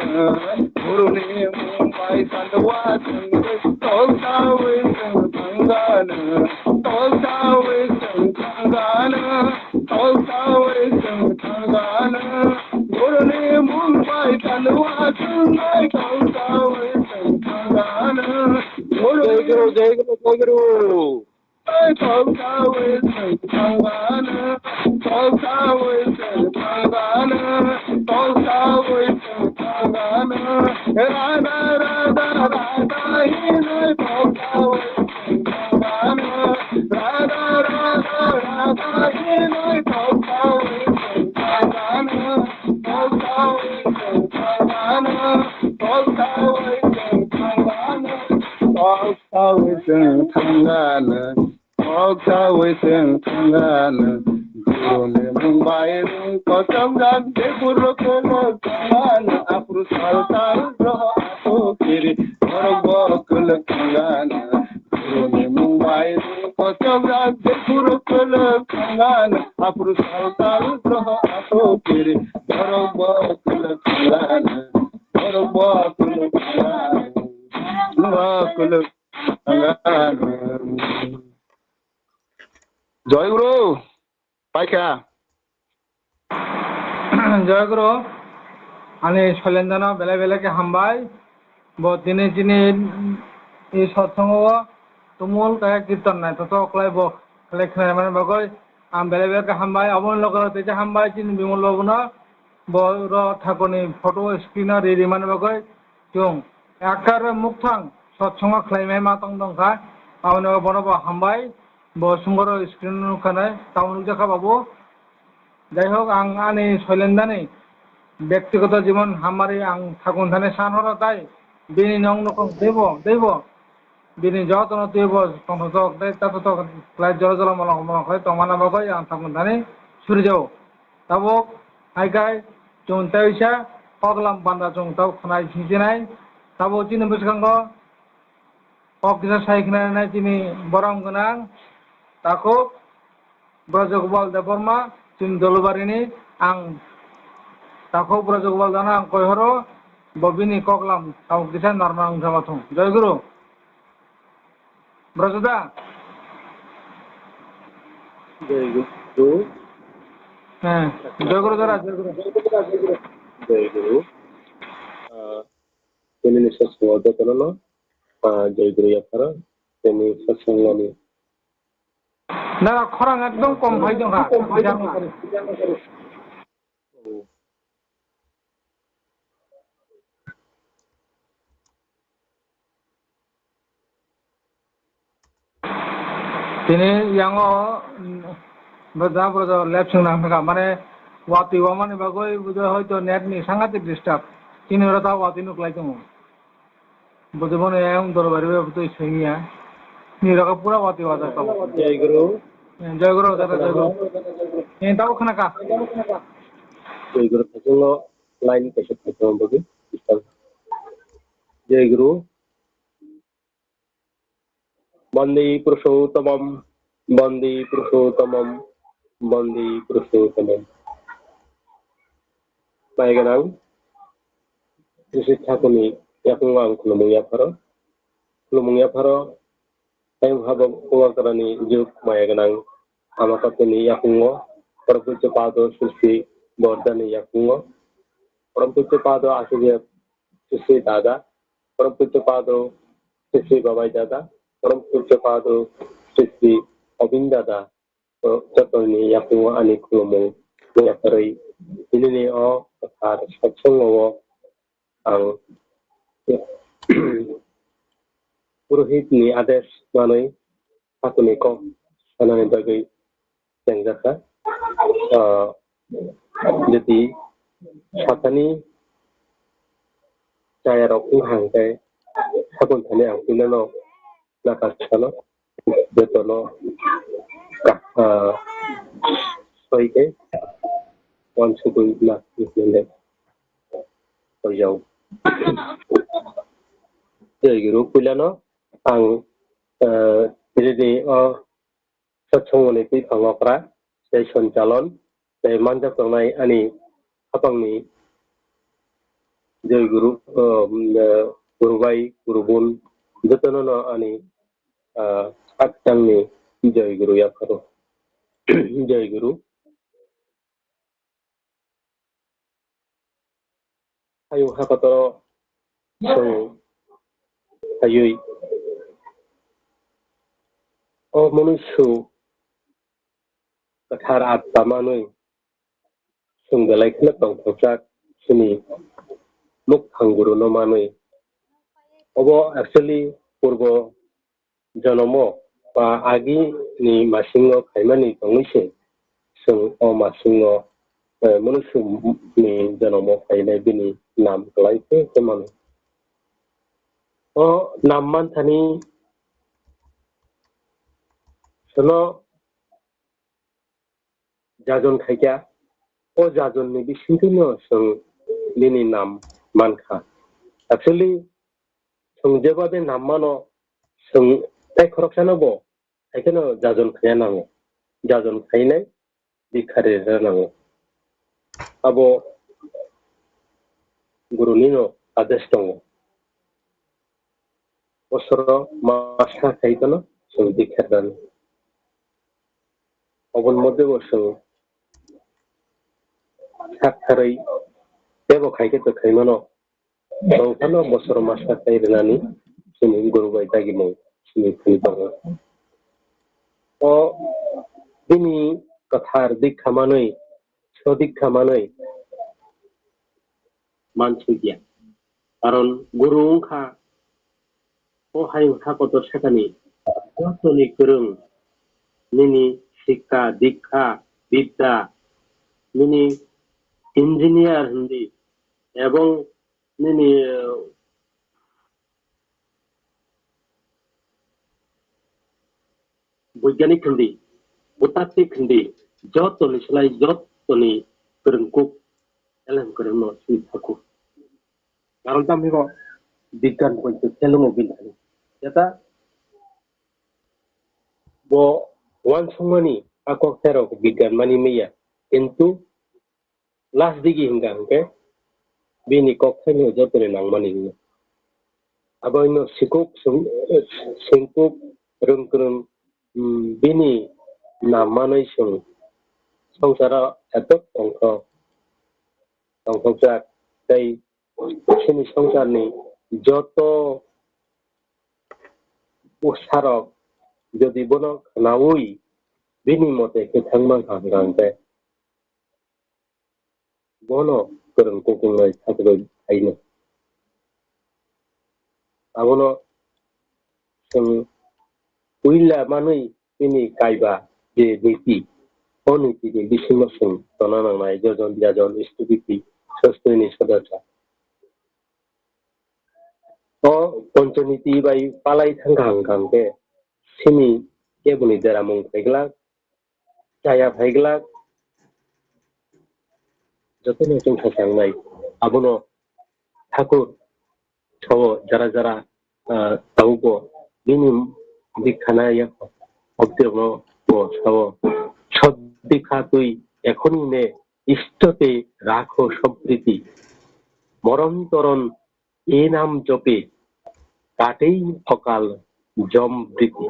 Guru ne Mumbai Chandwa Sungai Doksa Wising Tangana Doksa Wising Tangana Doksa Wising Tangana Guru ne Mumbai Chandwa Sungai Doksa Wising Tangana Jai Guru Doksa Wising Tangana Doksa Wising Tangana Doksa Wising Tangana Radha Radha Radha Hina Doksa Wising Tangana Radha Radha Radha Hina Doksa Wising Tangana Doksa Wising Tangana Doksa Wising Tangana Doksa Wising Tangana Doksa Wising Tangana Guru ne Mumbai Rum Kosogdan Guru Kulu Sangana Apuru Saltan Groha Asu Kiri Guru Kulu Sangana Guru ne Mumbai Rum Kosogdan Guru Kulu Sangana Apuru Saltan Groha Asu Kiri Guru Kulu Sangana Guru Kulu Sangana Guru Kulu Sangana Jai Guru Paika Jai Guru Ani Shalendana Bela Bela ke Hambai Bo Dine Dine I Satsang Tumul Kaya Kirtan Nai Toto Klai Bo Klai Khnai Mane Bagoi Am Bela Bela ke Hambai Amon Lokara Teja Hambai Chin Bimol Loguna Bo Ro Thakoni Photo Screener Riri Mane Bagoi Chung Akar Muktang Satsang Klai Mai Matang Dongka Amon Bonobo Hambai Bo Sungoro Screen Kanai Taun Jaka Babu যাই হোক আং আনি শৈলেন্দানি ব্যক্তিগত জীবন হামারি আং থাকুন ধানে সানহরা তাই বিনি নং নকম দেব বিনি যতন দেব তন্তক দেই তাতো তো ক্লাই জল জল মল মল হয় তমানা বাগৈ আং থাকুন ধানে সুরি যাও তাবক আইকাই জং তাইসা পগলাম বান্দা জং তাও খনাই সিজিনাই তাবো চিনি বসকাঙ্গ পকিসা সাইখনাই নাই চিনি বরং গোনাং তাকো Brajagopal Debbarma Tin Dalubari ni ang Takho Brajagopal Dana Koihoro Bobini Koklam Tau Kisan Narnang Samatung. Jai Guru. Brajada. Jai Guru. Jai Guru Dara. Jai Guru. Jai Guru. 𝔗𝔞𝔱𝢢 No. Jai Guru Yapara. 𝔗𝔞𝔱𝢢 Na khorang ekdom kom bhai dong ha. Tini yango Braja lab sing nang ka mane wati wa mane bagoi bujo hoyto net ni sangatik disturb. Tini ora ta wati nu klai tong. Bujo bone em dorobari be buto isengya. Ni ra pura wati wa ta. Jai Guru. Jai Guru Dara Jai Guru. Ni tau khana ka. Jai Guru Thajungo line kashe thajung bagi. Jai Guru. Bandi Purushottamam. Bandi Purushottamam. Bandi Purushottamam. Maiganang. Sisi Thakuni Yakungang Kulumung Yapara. Kulumung Yapara. Time Habab Uwakarani Juk Maiganang. Amakapuni Yakungo. Parapuchapado Sisi Bordani Yakungo. Parapuchapado Asya Sisi Dada. Parapuchapado Sisi Babai Dada. Parapuchapado Sisi Obindada. Jatoni Yakungo Ani Kulumung Yapari. Ini o Kathar Satsang ang Purohit ni Ades Manoi Hakuni Ko Sanani Bagi Tengjaka jadi Satani Jaya Rokung Hangkai Hakun Thani ang Pinano Nakasano Betono Soike Wan Sukui Nak Ninde Oyau Jai Guru Kulano ang jadi Satsang ni pi phangokra sei soncalon sei manjak tongnai ani apangni Jai Guru Gurubai Gurubun jotono no ani Satsang ni Jai Guru Yaparo Jai Guru Ayu Hakatoro Song Ayui O Manushu Kathar Atmanoi Sunggalai Khnapang Thoksak Sini Mukhang Guru no Manoi Obo actually Purbo Janomo pa agi ni masingo kaimani tongise sung o masingo Manushu ni Janomo kainai bini nam kalai ke kemano o namman thani sono jajon khaikya o jajon ni bisingino sung bini nam mankha actually sung jebade nammano sung tai khoroksanobo aikeno jajon khaya nango jajon khainai dikhare nango abo guru nino ades tongo osoro masa khaitano sung dikharan obon modde sung sakharai tebo khaike to khaimano dongkhano bosoro masa khairenani sini guru bai tagimo sini khaitongo o bini kathar dikhamanoi sodikhamanoi মানসুকিয়া কারণ গুরু খা ও high উঠা কত সেখানে যতনি করুন নিনি শিক্ষা দীক্ষা বিদ্যা নিনি engineer Hindi এবং নিনি বৈজ্ঞানিক হিন্দি ভূতাত্ত্বিক হিন্দি যতনি সেলাই যতনি করুন কুক এলাম করে নয় থাকুক কারণ আমি বিজ্ঞান বলতে তেলুগু বিজ্ঞানী এটা bo wan sungmani akok terok bigan mani meya কিন্তু last digi hingga ke bini kokthai no jotone nangmani aboino sikuk singkuk rungkrung bini namanai sung songsara etok tongkojak tei sini songsarni joto usarok যদি bono naui bini mote ke thangman hangrangte bono kurung kukungai thakro aino abono sung uilla manui bini kaiba je niti oniti ni bisingo sung tonanang nai jojon biajon stupiti sostoni sodasa o ponchoniti bai palai thangkang kangte sini kebuni deramung phaigla chaya phaigla jotone chung thasang nai abono ঠাকুর সহ যারা যারা তাউকো বিনি দীক্ষানা অবতীর্ণ সহ সব দীক্ষা তুই এখনই নে ইষ্টতে রাখো সম্প্রীতি মরণতরণ এ নাম জপে কাটেই অকাল জমবৃতি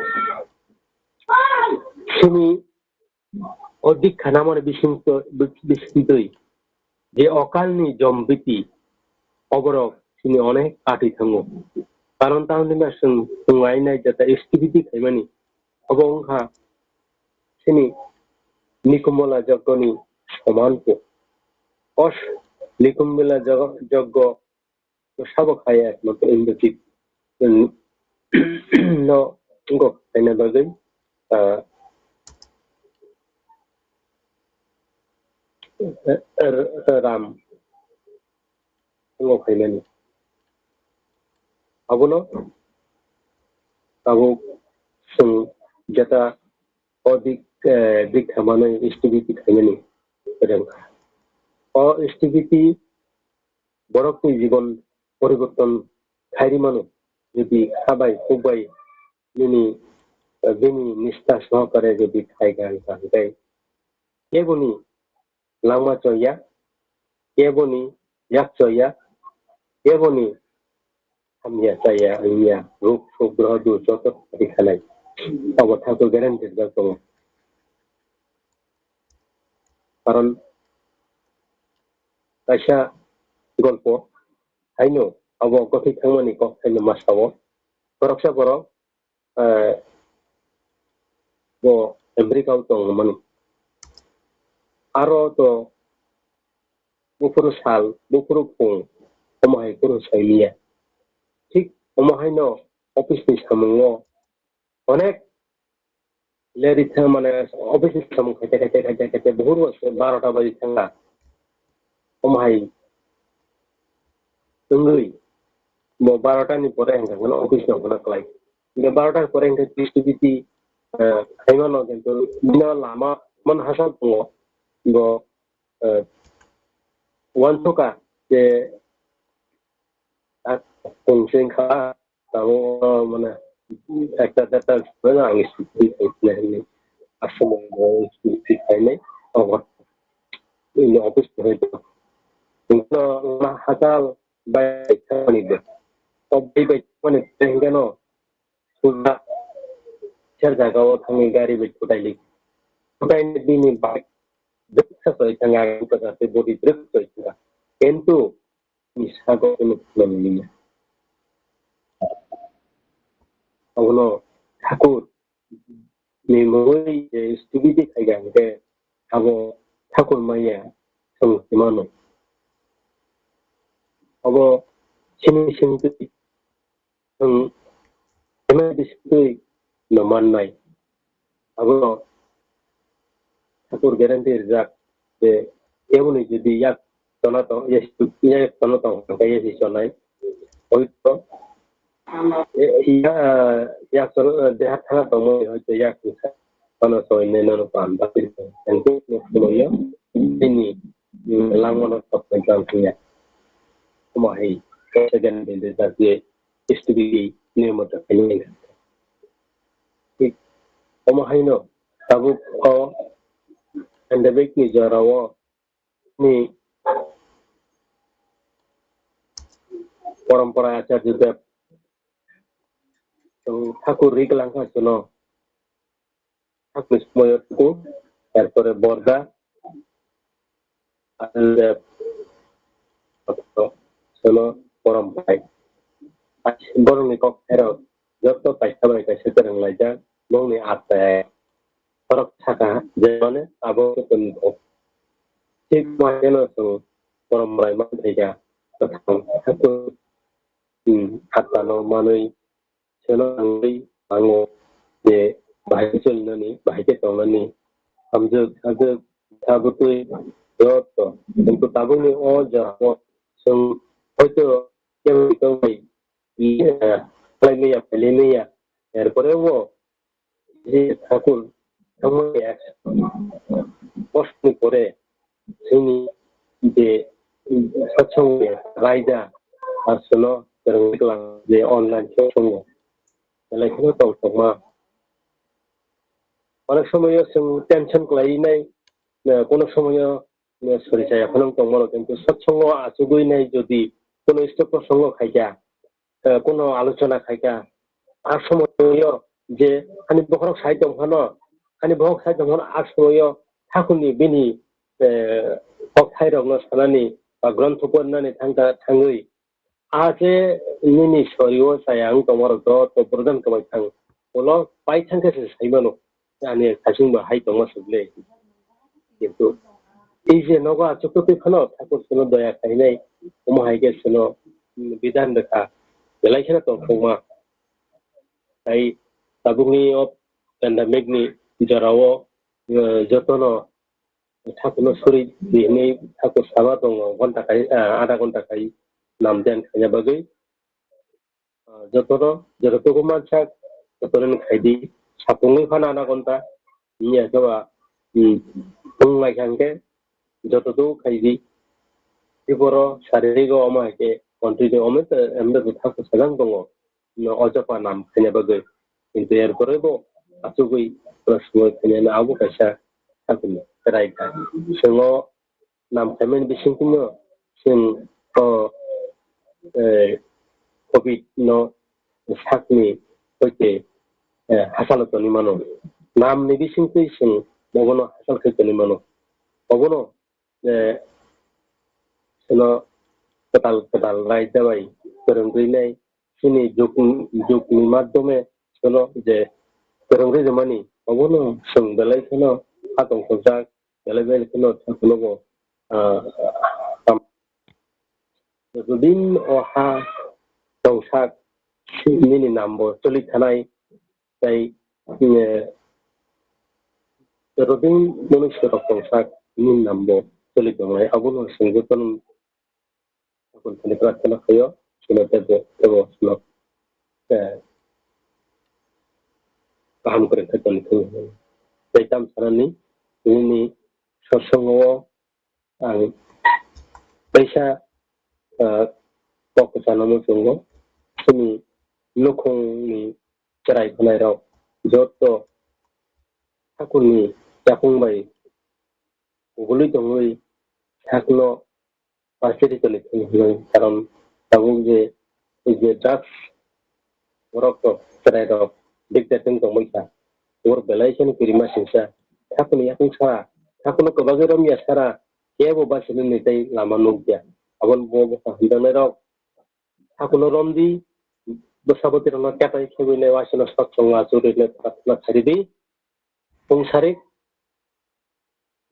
শুনি অদীক্ষানা মানে বিস্তৃতই যে অকালনি জমবৃতি অবরক sini onek ati thango karon taun na sungai nai jata activity khaimani abongha sini nikumala jagoni saman ko os nikumala jaggo sabo khaya mate indukit no ngo kaina bagai ram ngo khaimani abono tabuk sung jata odik dikha mane activity khaimani rengka o activity borokni জীবন পরিবর্তন খাইরি মানুষ যদি খাবাই খুবাই mini বিনি নিষ্ঠা সহকারে যদি খাই গান গাই কেবনি লামা চইয়া কেবনি ইয়াক চইয়া কেবনি হামিয়া চাইয়া ইয়া রূপ গ্রহ দু যত দেখালাই অবস্থা তো গ্যারান্টেড যত কারণ কাইসা গল্প হাইনো অব গতি থাংমানি ক হাইনো মাসাও পরকসা বড় bo আমেরিকা তো মানে আরো তো বুফুরু সাল বুফুরু ফুং ওমাই পুরো সাইলিয়া ঠিক ওমাহাইনো অফিসনি সামুঙ্গ অনেক লেরি থাং মানে অফিসনি সামুং খাইতে বহু বছর 12টা বাজে থাঙ্গা ওমাহাই তঙ্গই bo 12টা ni pore hangga kono office no kono klai ge 12টা pore hangga distributi khaimano kintu dina lama man hasan tungo bo wantoka je pungsing kha tawo mana একটা data bana ang distributi khaimani asmo bo distributi khaimai awat ini office hoito kintu na hasal bai khamani de bai মানে তেহেঙ্গানো সুদা চার জায়গাও থাঙ্গি গাড়ি বে ফুটাইলি ফুটাইনি দিনি bike দেখছা তো থাঙ্গা কথাতে বডি ব্রেক কইছিলা কিন্তু নিসাগো কোনো প্রবলেম নেই ওগুলো ঠাকুর মেমোরি যে স্টুডিটি খাইগাঙ্গে আবো ঠাকুর মাইয়া সংসিমানো আবো সিনি সিনি Emang disitu namanai, aku ঠাকুর গ্যারান্টি রাখ যে এমনি যদি এক তনাতো এক তনাতো কাইয়ে চলাই হয়তো এক দেহা থাকা তো হয়তো এক তনাতো নেন পান বাতিল কিন্তু নয় তিনি লাঙ্গন সপ্তাহ জানছিয়া তোমাই সেকেন্ড দিন যে স্টুডিও নিয়মত খেলে ঠিক ওমাহাইনো tabuk o endebek ni jarawo ni পরম্পরা আচার্যদেব ঠাকুর রিকলাঙ্কার জন্য ঠাকুর সময়টুকু, তারপরে বরদা আচার্যদেব পরম্পরায় বরংनि क'क्राझाराव जत' पाइसाबाय गायसे गोरोंलायजा मुंनि आत्माया फरक थाखा जेमानो आबो गोतोन दं थिग माजेनो जों परम्पराय मानथायगा गोथां ठाकुर आत्मानो मानै सोनो आंलै आङो जे बाहाय सोलिनानै बाहायके दंनानै हामजो हाजो थाबोतै जत' किन्तु ताबोनि अ जाहा जों হয়তো কেউ কেউ 𝔗𝕠𝕠𝕘𝕝𝕒 এরপরেও যে ঠাকুর প্রশ্ন করে जोंनि যে সৎসঙ্গে রায়দা আসলে गोरों যে অনলাইন সৎসঙ্গ এলাকায় दावथामा অনেক সময় जों टेनसन खालायनाय কোনো সময় সরি जायाखौनो दंमोन কিন্তু সৎসঙ্গ আচুগৈনাय যদি কোনো ইষ্ট প্রসঙ্গ খাইকা কোনো আলোচনা খাইকা আর সময় যে খানি বখরক সাহিত্য দंखानो খানি বখরক সাহিত্য दंखानो আর সময় ঠাকুরनि बेनि हकथायरगनो सानानि बा ग्रन्थ फरायनानै थाङै आजे निनि सरियो जाया आं दंमोन थ' प्रदान कमाय थां बोलो बाय थांखोसो साइमानो आनि खासिंबो हाय दंमोसोले কিন্তু এই যে নগা চক্রতীর্থনো ঠাকুর ছিল দয়া খাইনাই উমাহাইকে ছিল বিধান রেখা বেলাইখানে দंखामा তাই তাবুনি অফ প্যান্ডামিকনি জরাও যতনো ঠাকুরनो सरि दिनै ठाकुर साबा दङ घन्टा खाय आधा घन्टा खाय नामदेन खाया बागै যতনো যতको मानसिया যতनो खायदि सापुङै फाना आधा घन्टा निया जवा बुंनाय खांके যতটো खायदि बेबरो शारीरिक अमायके कन्ट्रिजों अमेत एमदो ठाकुर साजां दङ अजपा नाम खाया बागै কিন্তু এরপরেও আচুগৈ প্রশ্ন খাইना आबो कायसा ठाकुरनि रायगा जोङो नाम खायमेन बिसिंखौनो जों कभिड नो साकनि हयते हासालतनि मानो नामनि बिसिंखै जों मगनो हासालखैनि मानो मगनो जोङो कदाल राय जाबाय फोरोंगैनाय जोंनि जुगनि माध्यमे जोङो जे फोरोंगै जमानि मगनो जों बेलायखौनो हादंखौ जा बेलायखौनो ठाकुरनो दिन अहा दौसाक निनि नामबो चलि थानाय जाय रदिन मनुष्य दौसाक निनि नामबो चलि दंनाय आबुनो संगतन ठाकुरनि प्रार्थना खयो सुनतेबो एबो सुन गाहाम करे ठाकुरनि दैताम सानानि जोंनि सत्संगआव आं पैसा क'क्राझाराव मोसौङो जोंनि लखंनि रायफोनाय राव जत' ठाकुरनि जाफुंबाय गगलै दङै ठाकुरनो पार्सेरिकनि थैनाय खारन दाबो जे ड्राग्स बरक रायराव डिक्टेटिं दंमैसा और बेलायसेन किरिमा सिंसा ठाकुरनि याखं सारा ठाकुरनो गोबां रमिया सारा केबो बासिनो निताय लामा नुगिया आबन बो हिदानाय राव ठाकुरनो रमदि बसाबति रंना केटाय खेबैनाय वासिनो सत्संगा जुरिने प्रार्थना खारिदि संसारिक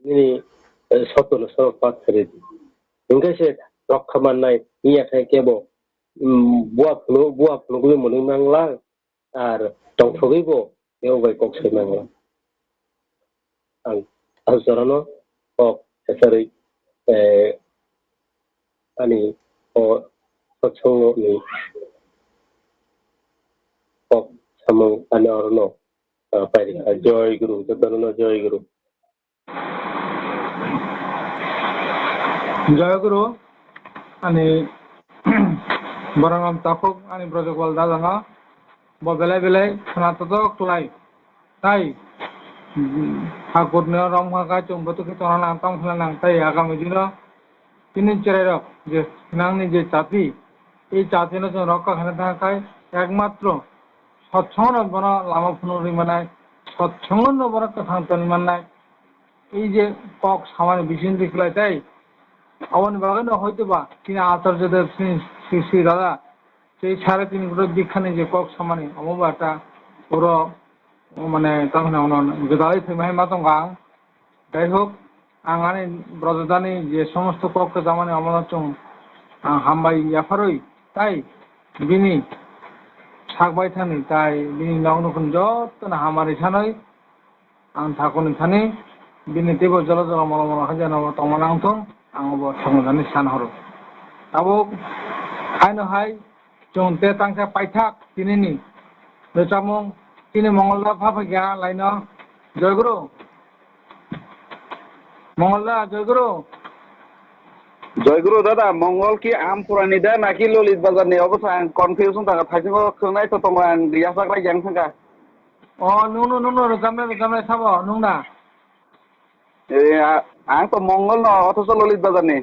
नि सत्तनो सरक पाठ खारिदि इंगासे रक्षा माननाय नियाथाय केबो बुआ फुनो मोनै नांला आर दंथगैबो बेवबाय कक्सै नांला आं आजरानो कक हेसारै आनि सत्संगनि कक सामो आनि अरनो पायरिखा जय गुरु जतनो जय गुरु अनि बरंगाम ताफक अनि ब्रजगोपाल दादाङा बेलाय बेलाय सनातन क्लाय ताई ठाकुरनो रमहागा चंबतो के तोना नांताम खला नांताय आगामी दिन तीन चेरेर जे नांनि जे चापी এই জাতির জন্য রক্ষাখানে থাকায় একমাত্র সৎসঙ্গ বড় লামা ফুনুরি মানায় সৎসঙ্গ বড় কথান্তনি মানায় এই যে কক সামান্য বিচিন দেখলাই তাই অবনি বাগানে হয়তো বা তিনি আচার্যদেব শ্রী শ্রী দাদা সেই 3.5 কোটি দীক্ষানে যে কক সামান্য অমবাটা পুরো মানে তখন গোদালি ফেমাই মাতং গাং যাই হোক আঙানে ব্রজদানি যে সমস্ত কক জামানে অমরাচং হামবাই ইয়াফারই তাই বিনি সাকবাই থানি তাই বিনি নগ্নকুন যত না হামারি থানই आं थाखोनि थानि बिनि देबो जल जल मल मल हाजानो तंमानांथं आं बो संजानि सानहरो आबो खायनो हाय जों ते तांसे पाइथाक तिनिनि बेचामुं तिनि मंगलदा फाफा गया लाइनो जयगुरु मंगलदा जयगुरु दादा मंगल की आमपुरानि दा नाकि ललित बाजारनि अबस्था आं कनफिउजन थाङा थाइसेखौ खोनाय तो तंग आं गैया साग्रा जां थांगा अ नुनु रोजामनाय साबो नुंदा ए आं तो मंगल न अथच ललित बाजारनि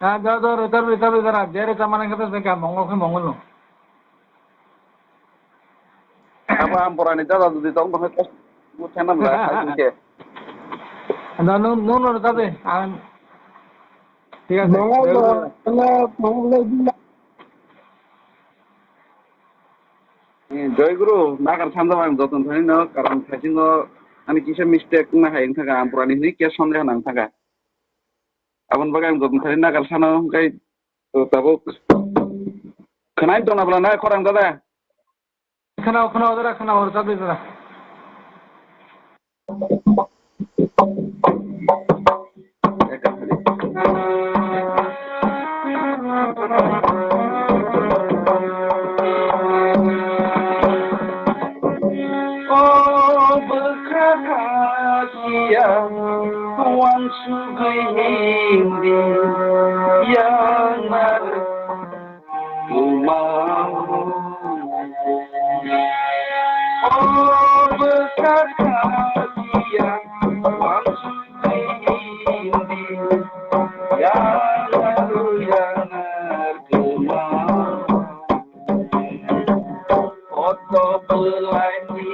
हां द रोजाब जरा जेरे जमाना के जों मंगल नो अब आमपुरानि दादा जुदि दं तंग मुथेना ला थाइसेके नुनु रोजाबे आं ঠিক আছে जयगुरु नागार सानजाम आं जतन थानि न कारण थाइसेखौ आंनि किसे मिस्टेक ना हायनो थाङा आमपुरानि नि केस सन्देह नां थाङा आबन बागा आं जतन थानि नागार सानो ओमफ्राय दाबो खोनाय दंनाब्ला ना खरां दादा खोनाव रोजाबे जरा Tuan sugai hindi yang umau oh berkata dia Tuan sugai hindi yang Oto belai ni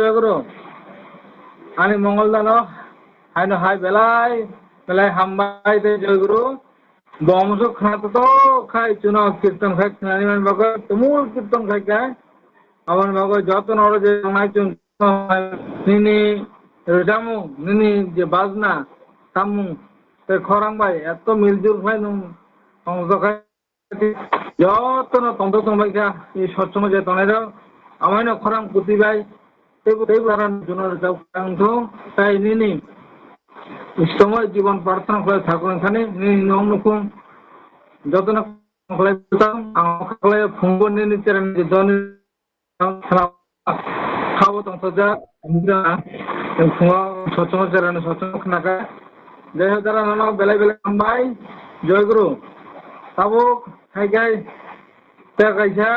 जयगुरु आनी मंगलदानो हाय न हाय बेलाय हामबाय दे जयगुरु बमसो खातो खाय चुनाव कीर्तन खाय खानी मन बागो तुमुल कीर्तन खाय काय अवन बागो जतन और जे नाय चुन निनी रजामु निनी जे बाजना तामु ते खरांग बाय एतो मिलजुल खाय नु अंग खाय जतन तंदो तंबाय का ई सत्संग जे तनेरो आमायनो खरांग पुति बाय तेबुरान जुनर जाव कांगथो ताई निनी समय जीवन प्रार्थना खाय ठाकुर खाने निनी नंग नुकुम जतन खाय पुतां आं खाय फुंगो निनी चरण जन खाबो तंसजा फुंगा सत्संग चरण सत्संग खनाका দেহ দ্বারা নানা বেলায় বেলায় হামবাই জয়গুরু তাবুক খাইগাই তেকাইছা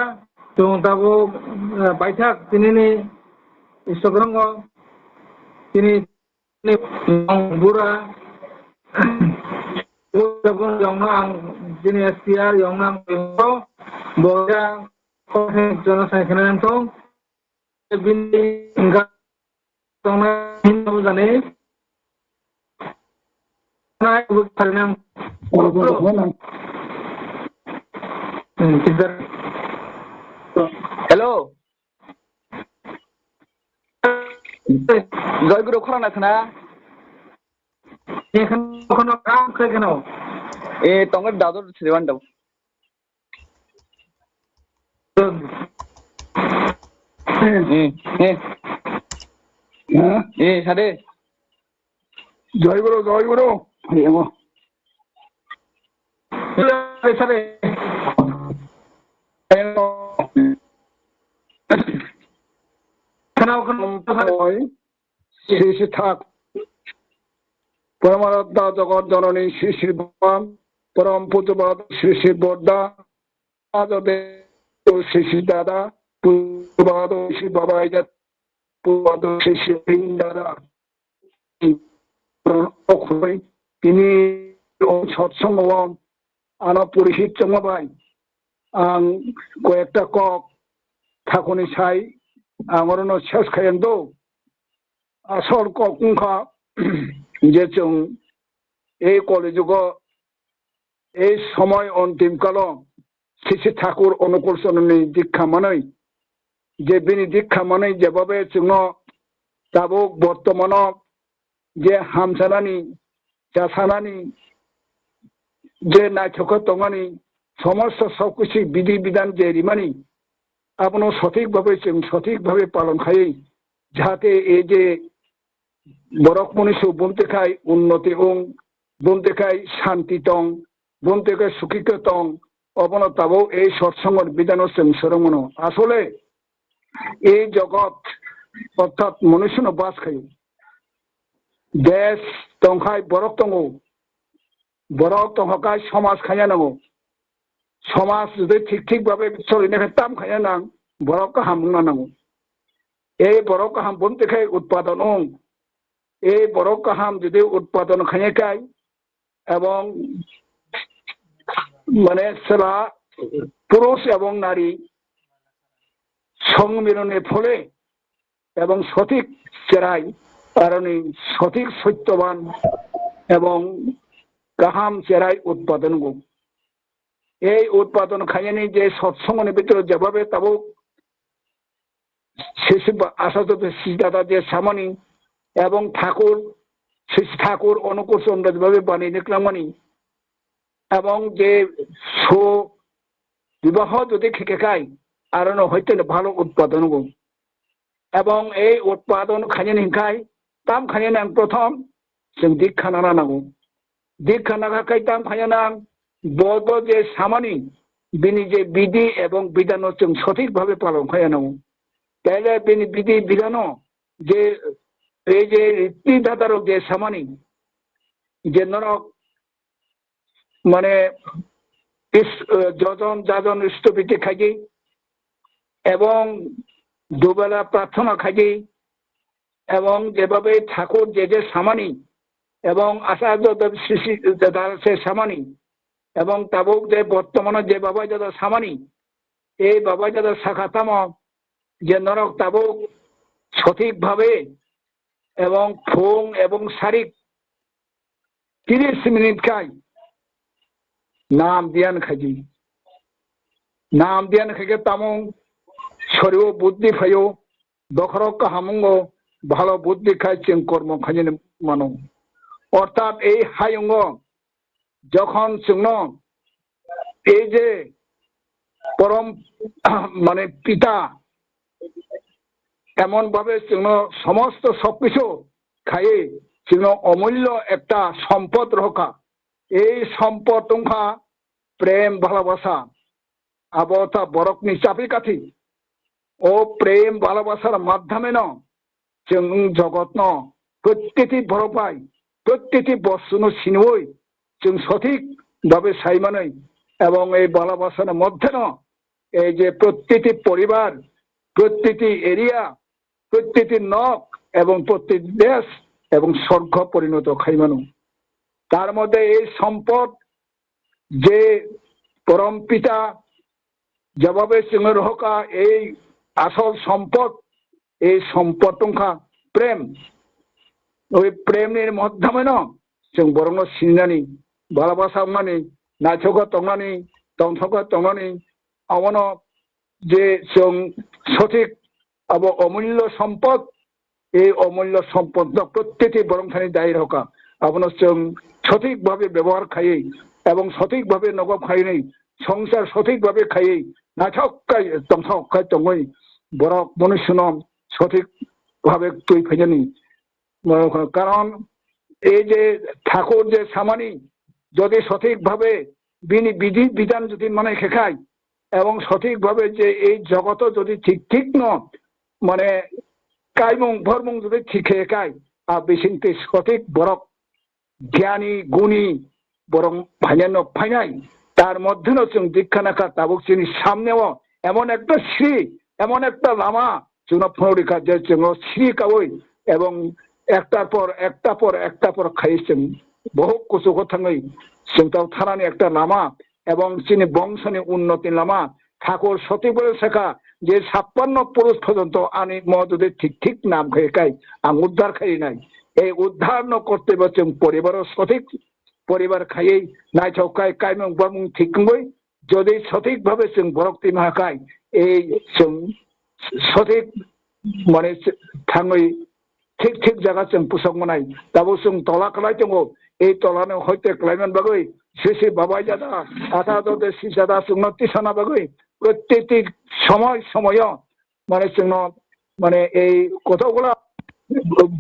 tung tabu baisak tinini istogrongo tini Ampura Tabung Yongnang Jini SPR Yongnang Boya Jonathan Kenantong Bini Enggak Tongna Hindu Zane Naik Buktarinang hello জয়গুরু খরান আছে না এখনো কাম করে কেন এ তোমার দাদুর শ্রীমান দাও সাদে জয়গুরু জয়গুরু সারে শ্রী শ্রী ঠাক পরমারাধ্যা জগৎ জননী শ্রী শ্রী ভগবান পরম পূজ্যপাদ শ্রী শ্রী বর্দা শ্রী শ্রী দাদা পূজ্যপাদ শ্রী বাবাই পূজ্যপাদ শ্রী শ্রী দাদা তিনি সৎসঙ্গ আনা পরিহিত চমাবাই আং কয়েকটা কক ঠাকুনি সাই आंगरनो शेष खायन दो आसल ककुंखा जे जों এই কলেজুগো এই সময় অন্তিম কাল শ্রী ঠাকুর অনুকূল চরণের দীক্ষা মানেই যে বিনি দীক্ষা মানেই যেভাবে जोङो তাবুক বর্তমান যে হামসানানি জাসানানি যে নাইথক তঙানি সমস্ত সবকিছু বিধি বিধান যে রিমানি আপনো সঠিকভাবে जों সঠিকভাবে পালন খাই যাতে এই যে বরক মনীষু বনতে খাই উন্নতি ওং বনতে খাই শান্তি টং বনতে খাই সুখিত টং অবনতাবো এই সৎসঙ্গের বিধান जों সরমনো আসলে এই জগৎ অর্থাৎ মনুষ্য বাস খাই দেশ টংখাই বরক টঙ্গো বরক টংখাই সমাজ খাইয়া নাগো সমাজ যদি ঠিক ঠিকভাবে চলিনে তাম খাইয়া নাং বরক হামনা নাগো এই বরক হাম বনতে খাই উৎপাদন এই বরক হাম যদি উৎপাদন খাইয়ে খাই এবং মানে সেলা পুরুষ এবং নারী সংমিলনের ফলে এবং সঠিক চেরাই কারণ সঠিক সত্যবান এবং গাহাম চেরাই উৎপাদন গো এই উৎপাদন খাইয়ে যে সৎসঙ্গের ভিতরে যেভাবে তাবো শেষ আসাদত দাদা যে সামানি এবং ঠাকুর শ্রী ঠাকুর অনুকূল চন্দ্র যেভাবে বানিয়ে দেখলামানি এবং যে সো বিবাহ যদি খেকে খাই আর হইতে ভালো উৎপাদন গো এবং এই উৎপাদন খাইয়ে নিখাই তাম খাইয়ে নাং প্রথম जों দীক্ষা নানা নাগো দীক্ষা নাগা খাই তাম খাইয়ে নাং বদ যে সামানি বিনি যে বিধি এবং বিধান जों সঠিকভাবে পালন খাইয়ে নাগো তাহলে বিনি বিধি বিধান যে এই যে রীতিদাতারক যে সামানি যে নরক মানে যজন যাজন ইষ্টপিঠে খাইজি এবং দুবেলা প্রার্থনা খাইজি এবং যেভাবে ঠাকুর যে যে সামানি এবং আচার্য সে সামানি এবং তাবুক যে বর্তমানে যে বাবা দাদা সামানি এই বাবা দাদা শাখাতাম যে নরক তাবুক সঠিকভাবে এবং ফোং এবং শারীরিক 30 মিনিট খাই নাম ধ্যান খাইজি নাম ধ্যান খাইকে তামং শরীর বুদ্ধি ফাইও দখরক হামঙ্গ ভালো বুদ্ধি খাই जों কর্ম খাইনে মানো অর্থাৎ এই হায়ঙ্গ যখন जोंनो এই যে পরম মানে পিতা এমন ভাবে जोंनो সমস্ত সবকিছু খাইয়ে जोंनो অমূল্য একটা সম্পদ রক্ষা এই সম্পদ টংখা প্রেম ভালোবাসা আবতা বরকনি চাপি কাঠি ও প্রেম ভালোবাসার মাধ্যমে ন जों জগৎ ন প্রত্যেকটি বড় পাই প্রত্যেকটি বস্তুনো সিনবই जों সঠিকভাবে সাইমাनै এবং এই ভালোবাসার মধ্যে এই যে প্রত্যেকটি পরিবার প্রত্যেকটি এরিয়া প্রত্যেকটি নক এবং প্রত্যেকটি দেশ এবং স্বর্গ পরিণত খাইমানো তার মধ্যে এই সম্পদ যে পরম পিতা যেভাবে जोङो রহকা এই আসল সম্পদ এই সম্পদটা প্রেম ওই প্রেমের মাধ্যমে जों বরং সিননানি ভালোবাসা মানি নাচকা তংনানি তংসকা তংনানি আমন যে जों সঠিক আবো অমূল্য সম্পদ এই অমূল্য সম্পদ প্রত্যেকটি বরংখানি দায়ী রহকা আপন जों সঠিকভাবে ব্যবহার খাই এবং সঠিকভাবে নগদ খাই নেই সংসার সঠিকভাবে খাই নাচকাই তংসকাই তংই বড় মনুষ্য সঠিকভাবে তুই ফেজানি কারণ এই যে ঠাকুর যে সামানি যদি সঠিকভাবে বিধি বিধান যদি মানে শেখায় এবং সঠিকভাবে যে এই জগত যদি ঠিক মানে কাইমং ভরমং যদি ঠিক শেখায় আর বেশিতে সঠিক বড় জ্ঞানী গুণী বরং ভাইনান্য ফাইনাই তার মধ্যেও जों দীক্ষা নাকা তাবক চিনি সামনেও এমন একটা শ্রী এমন একটা লামা जों ফরিকা যে जों শ্রী কাবই এবং একটার পর খাই जों বহু কিছু কথাই जों তাও থানানি একটা লামা এবং চিনি বংশনি উন্নতি লামা ঠাকুর সঠিকভাবে শেখা যে 56 পুরুষ পর্যন্ত আনি মদুদের ঠিক নাম খাই আম উদ্ধার খাই নাই এই উদ্ধার ন করতে जों পরিবারের সঠিক পরিবার খাইয়ে নাই চৌকাই কাইমং বমং ঠিকই যদি সঠিকভাবে जों ভক্তি মাহাকাই এই जों সঠিক মানে থাঙ্গই ঠিক জায়গা जों পুষক মনাই তাবো जों তলা খালাই দङ এই তলানো হইতে ক্লাইমেন বাগৈ শেষে বাবাই দাদা আটা দতে সিসাদা जोंनो তিসানা বাগৈ প্রত্যেকটি সময় মানে जोंनो মানে এই কতগুলা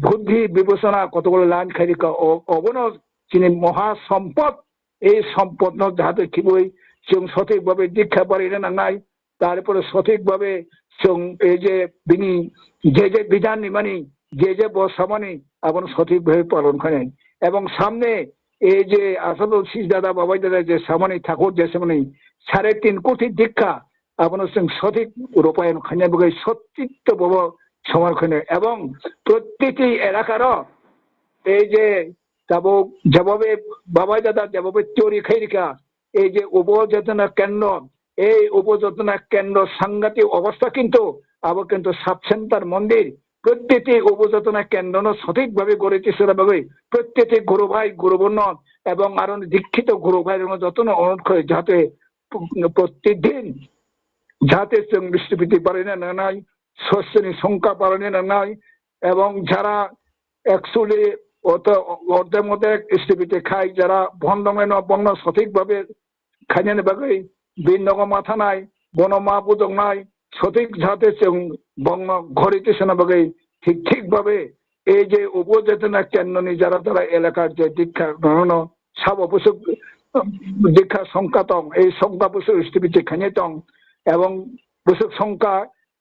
বুদ্ধি বিবেচনা কতগুলো লাইন খাইরিকা অবন যিনি মহা সম্পদ এই সম্পদ যাহাতে খিবই जों সঠিকভাবে দীক্ষা পারিলে নাঙাই তারপরে সঠিকভাবে जों এই যে বিনি যে বিধান নিমানি যে বসামানি আপন সঠিকভাবে পালন করেন এবং সামনে এই যে আসল শীষ দাদা বাবাই দাদা যে সামানি ঠাকুর যে সামানি 3.5 কোটি দীক্ষা আপন जों সঠিক রূপায়ণ খাইনে বগে সত্যিত্ব বব সমর্থনে এবং প্রত্যেকটি এলাকার এই যে তাবো যেভাবে বাবাই দাদা যেভাবে তৈরি খাইরিকা এই যে উপযোজনা কেন্দ্র এই উপযোজনা কেন্দ্র সাংঘাতিক অবস্থা কিন্তু আবার কিন্তু সাব সেন্টার মন্দির প্রত্যেকটি উপযোজনা কেন্দ্র সঠিকভাবে গড়ে তোলার বাবে প্রত্যেকটি গুরু ভাই গুরুবর্ণ এবং আরো দীক্ষিত গুরু ভাইয়ের যত্ন অনুরোধ করে যাতে প্রত্যেকদিন যাতে जों বৃষ্টিপতি পারেন না নাই শস্যনি সংখ্যা পারেন না নাই এবং যারা অ্যাকচুয়ালি অর্ধের মধ্যে বৃষ্টিপতি খায় যারা ভণ্ডমেন বর্ণ সঠিকভাবে খাইনে বাগৈ বিনগ মাথা নাই বনমা বুদক নাই সঠিক যাতে जों বর্ণ ঘরিতে শোনা বাগৈ ঠিকভাবে এই যে উপযোজনা কেন্দ্রনি যারা এলাকার যে দীক্ষা সাব অবশ্যক দীক্ষা সংখ্যা দं এই সংখ্যা বছর বৃষ্টিপতি খাইনে দं এবং বছর সংখ্যা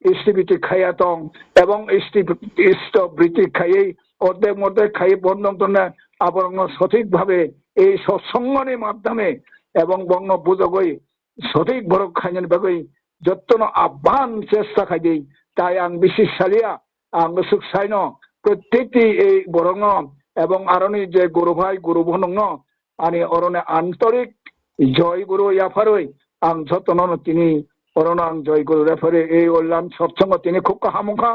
বৃষ্টিপতি খাইয়া দं এবং ইষ্ট বৃত্তি খাইয়ে অর্ধেক মধ্যে খাইয়ে বন্ধন আবার সঠিকভাবে এই সৎসঙ্গের মাধ্যমে এবং বর্ণ বুঝগই সঠিক বড় খাইনে বাগৈ যত্ন আহ্বান চেষ্টা খাই তাই আং বিশেষ সালিয়া আং সুখ সাইন প্রত্যেকটি এই বরং এবং আরনি যে গুরু ভাই গুরু বনং আনি অরণে আন্তরিক জয় গুরু ইয়াফারই আং যত্ন তিনি অরণ আং জয় গুরু রেফারে এই অল্লান সৎসঙ্গ তিনি খুব কাহামুখা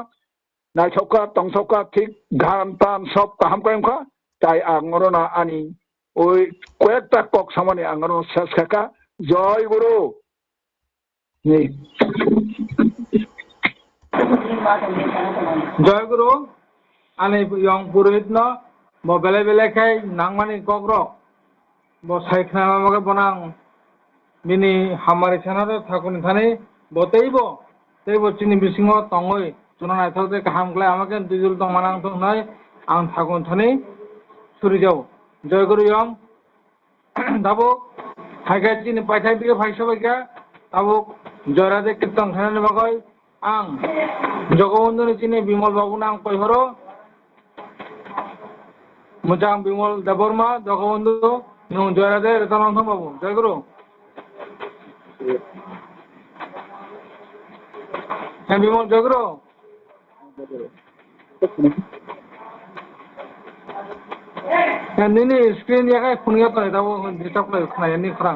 নাইছকা তংছকা ঠিক গান টান সব কাহামকা তাই আং অরণা আনি ওই কয়েকটা কক সামনে আং অরণ শেষ খাকা জয় গুরু জয় গুরু আনি ইয়ং পুরোহিত ন বেলে বেলে খাই নাংমানি কগ্র সাইখানা বনাং বিনি হামারি সানার ঠাকুরনি থানি বতেইব চিনি বিসিং তঙ্গই চুনা নাইথাকতে কাহামগ্লাই আমাকে দুজুল দং মানাং দং নাই আং ঠাকুর থানি ছুরি যাও জয় গুরু ইয়ং দাবো হাইকা চিনি পাইথাই দিকে ভাইসবাইকা দাবো জয়রাধে কীর্তন খানানি বাগৈ आं जगबंधुनि चिनि बिमल बाबुनो आं कयहरो মোজাং বিমল দেববর্মা জগবন্ধু নং জয়রাধে রেতানন্দ বাবু জয়গুরু। হ্যাঁ বিমল জয়গুরু। হ্যাঁ নিনি স্ক্রিন জায়গায় ফোন গিয়ে তো এটা যেটা করে খাই নি খরা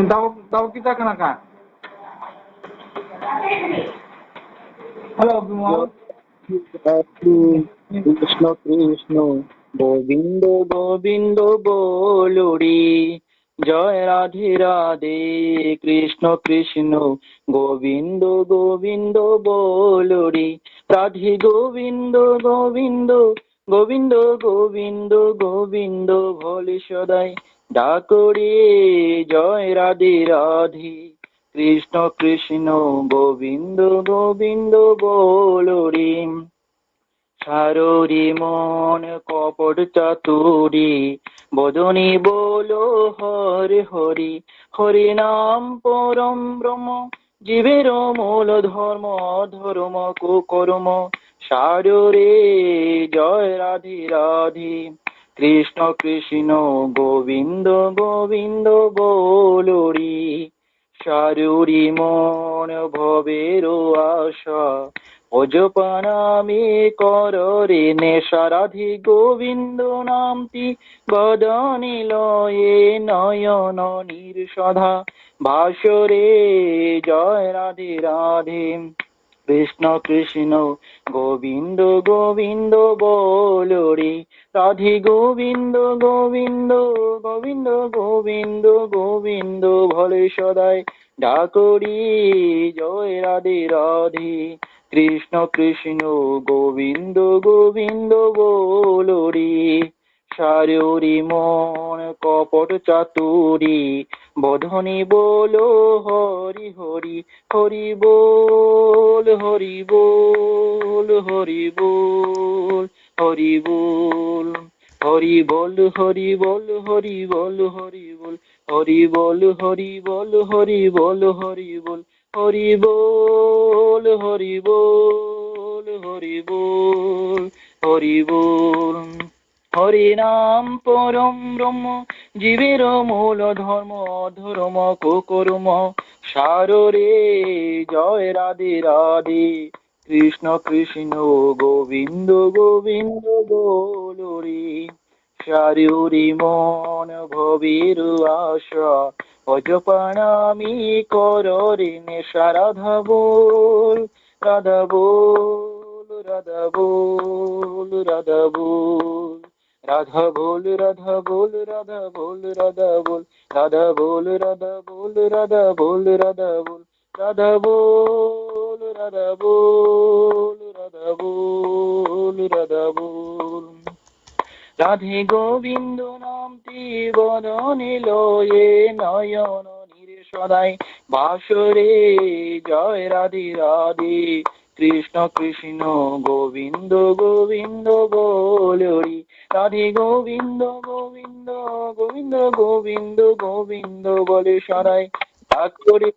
তাও তাও কি থাকে না কা হ্যালো বিমল। কৃষ্ণ কৃষ্ণ গোবিন্দ গোবিন্দ বলুরি জয় রাধে রাধে কৃষ্ণ কৃষ্ণ গোবিন্দ গোবিন্দ বলুরি রাধে গোবিন্দ গোবিন্দ গোবিন্দ গোবিন্দ গোবিন্দ ভোলে সদাই ডাকরে জয় রাধে রাধে কৃষ্ণ কৃষ্ণ গোবিন্দ গোবিন্দ বলুরি সাররি মন কপট চাতুরি বদনি বলো হরে হরি হরি নাম পরম ব্রহ্ম জীবের মূল ধর্ম ধর্ম কুকর্ম সাররে জয় রাধে রাধে কৃষ্ণ কৃষ্ণ গোবিন্দ গোবিন্দ বলুরি সারুরি মন ভবের আশা অজপানামি কররে নেশা রাধে গোবিন্দ নামটি বদনি লয়ে নয়ন নির্সধা ভাসরে জয় রাধে রাধে কৃষ্ণ কৃষ্ণ গোবিন্দ গোবিন্দ বলরে রাধে গোবিন্দ গোবিন্দ গোবিন্দ গোবিন্দ গোবিন্দ ভোলে সদাই ডাকরি জয় রাধে রাধে কৃষ্ণ কৃষ্ণ গোবিন্দ গোবিন্দ বলরি সাররি মন কপট চাতুরি বধনি বলো হরি হরি হরি বল হরি বল হরি বল হরি বল হরি বল হরি বল হরি বল হরি বল হরি বল হরি বল হরি বল হরি বল হরি বল হরি বল হরি বল হরি বল হরি নাম পরম ব্রহ্ম জীবের মূল ধর্ম ধর্ম কুকর্ম সাররে জয় রাধে রাধে কৃষ্ণ কৃষ্ণ গোবিন্দ গোবিন্দ বলরি সারুরি মন ভবের আশা অজপানামি কররে নেশা রাধা বল রাধা বল রাধা বল রাধা বল রাধা বল রাধা বল রাধা বল রাধা বল রাধা বল রাধা বল রাধা বল রাধা বল রাধা বল রাধা বল রাধা বল রাধা বল রাধে গোবিন্দ নামটি বদনে লয়ে নয়ন নির্সদাই বাসরে জয় রাধে রাধে কৃষ্ণ কৃষ্ণ গোবিন্দ গোবিন্দ বলরি রাধে গোবিন্দ গোবিন্দ গোবিন্দ গোবিন্দ গোবিন্দ বলে সদাই ডাক করে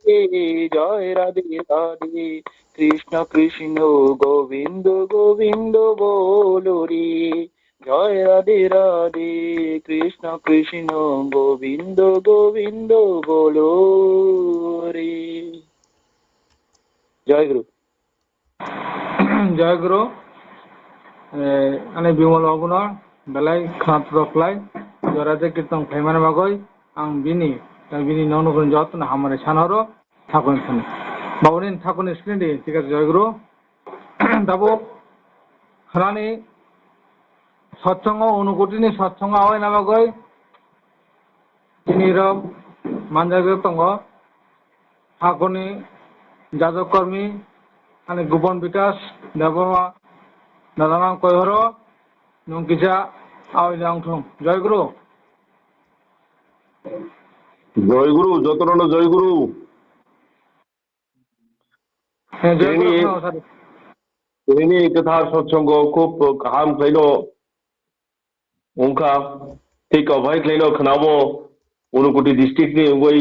জয় রাধে রাধে কৃষ্ণ কৃষ্ণ গোবিন্দ গোবিন্দ বলরি জয় রাধে রাধে কৃষ্ণ কৃষ্ণ গোবিন্দ গোবিন্দ বলো রে। জয় গুরু। জয় গুরু। আনে বিমল বাবুনা বেলায় খানাতরफ्लाय जराजे कीर्तन खायमाने बागै आं बिनि नौनगुन যত্ন হামারে সানহর ঠাকুর শুনে বাবুনি ঠাকুর স্ক্রিন দি ঠিক আছে জয় গুরু দাবো খানানি সৎসঙ্গ অনুকূটিনি সৎসঙ্গ আওয়াই নামাগৈ তিনি রব মানজাগে দङ ঠাকুরनि যাজক কর্মী আনে গোপন বিকাশ দেববর্মা দাদানাম কয়হর নংকিসা আওয়াই লাংথং জয় গুরু। জয় গুরু যতন জয় গুরু। হ্যাঁ জয় গুরু। ini kethar satsang খুব kaham khlaino ongkha thik abhai khlaino khnamo unukoti district ni ungoi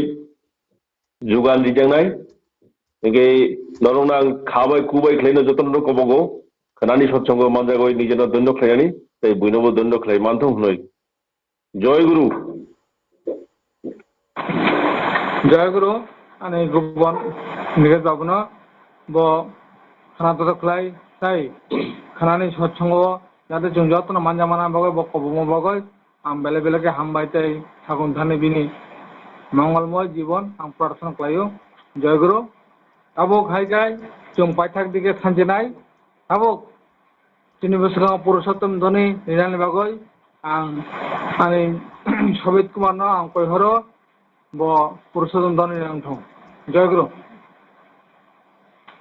jugan dijangnai 이게 너롱랑 가바이 구바이 클레이너 저ton로 거보고 그나니 সৎসঙ্গ 만자고이 নিজের দণ্ড খেলানি তাই বৈনব দণ্ড খেলাই মানথং হই জয় গুরু ani gubon nige jabno bo khana to khlai tai khanani সৎসঙ্গ যাতে जों যতন মানজামানা বগৈ বকবম বগৈ আম বেলে বেলেকে হামবাই তাই ঠাকুর ধানে বিনি মঙ্গলময় জীবন আম প্রার্থনা কলাইও জয় গুরু আবো খাইগাই जों পাইথাক দিকে সানজেনাই আবো 3 বছর পুরুষোত্তম ধনী নিরানি বাগৈ আং ani সবিত কুমার ন আং কইহর ব পুরুষোত্তম ধনী নিরাংথং জয় গুরু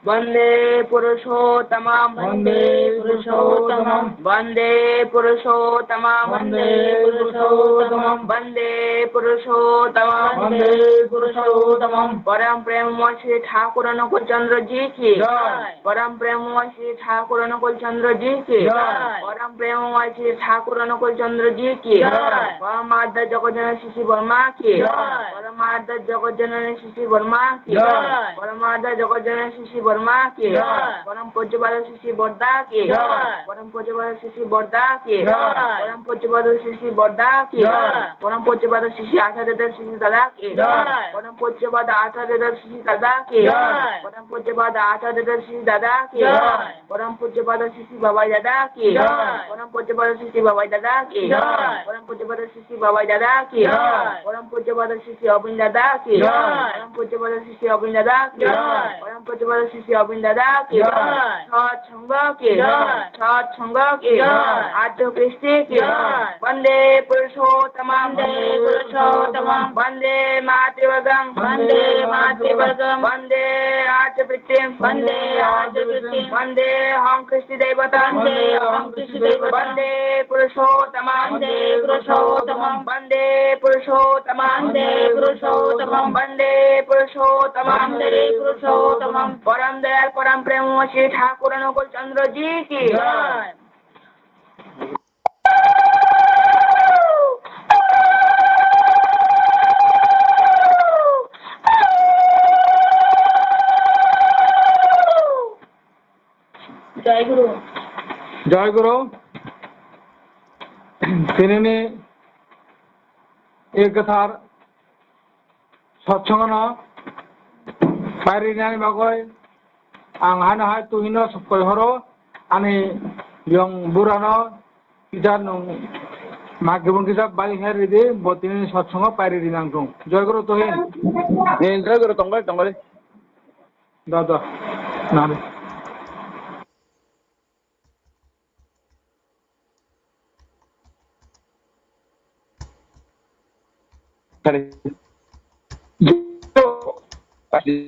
वंदे पुरुषोत्तमं वंदे पुरुषोत्तमं वंदे पुरुषोत्तमं वंदे पुरुषोत्तमं वंदे पुरुषोत्तमं वंदे पुरुषोत्तमं परम प्रेममय श्री ठाकुर अनुकूल चंद्र जी की जय परम प्रेममय श्री ठाकुर अनुकूल चंद्र जी की जय परम प्रेममय श्री ठाकुर अनुकूल चंद्र जी की जय परमार्थ जगज्जननी शिशि वर्मा की जय परमार्थ जगज्जननी शिशि वर्मा की जय परमार्थ जगज्जननी शिशि वर्मा की परम पूज्यपाद शिशि बर्दा की परम पूज्यपाद शिशि बर्दा की परम पूज्यपाद शिशि बर्दा की परम पूज्यपाद शिशि आचार्य शिशि दादा की परम पूज्यपाद आचार्य शिशि दादा की परम पूज्यपाद आचार्य शिशि दादा की परम पूज्यपाद शिशि बाबाई दादा की परम पूज्यपाद शिशि बाबाई दादा की परम पूज्यपाद शिशि बाबाई दादा की परम पूज्यपाद शिशि अबिन दादा की परम पूज्यपाद शिशि अबिन दादा की परम पूज्यपाद शिशि अबिन दादा की सत्संग की सत्संग की आद्य कृष्ण की वंदे पुरुषोत्तमं वंदे मातृवर्गं वंदे आर्यवृत्तिं वंदे हम कृष्ण देवता वंदे पुरुषोत्तमं वंदे पुरुषोत्तमं वंदे पुरुषोत्तमं परम दयाल परम प्रेम श्री ठाकुर अनुकूल चंद्र जी की जय जय गुरु জয় গুরু তিনি এক কথার সৎসঙ্গ বাইরে জানি বাগৈ আং হানো হাই তুহিনো কইহর আনি ইয়ং বুরানো কিজার নং মাগবন কিজাব বালি হেরি দি বতিনি সৎসঙ্গ বাইরে দিনাংথং জয় গুরু তুহিন জয় গুরু তঙ্গাই তঙ্গাই দাদা নারে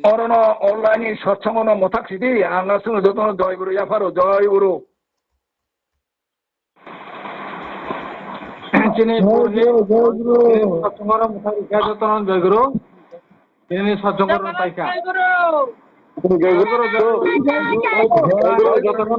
어른 온라인이 서청어는 못학시디 안 갔으면 저도 저희 구루 야파로 저희 구루 তিনি সৎসঙ্গর মুখারি যতন জয় গুরু তিনি সৎসঙ্গর পাইকা জয় গুরু যতন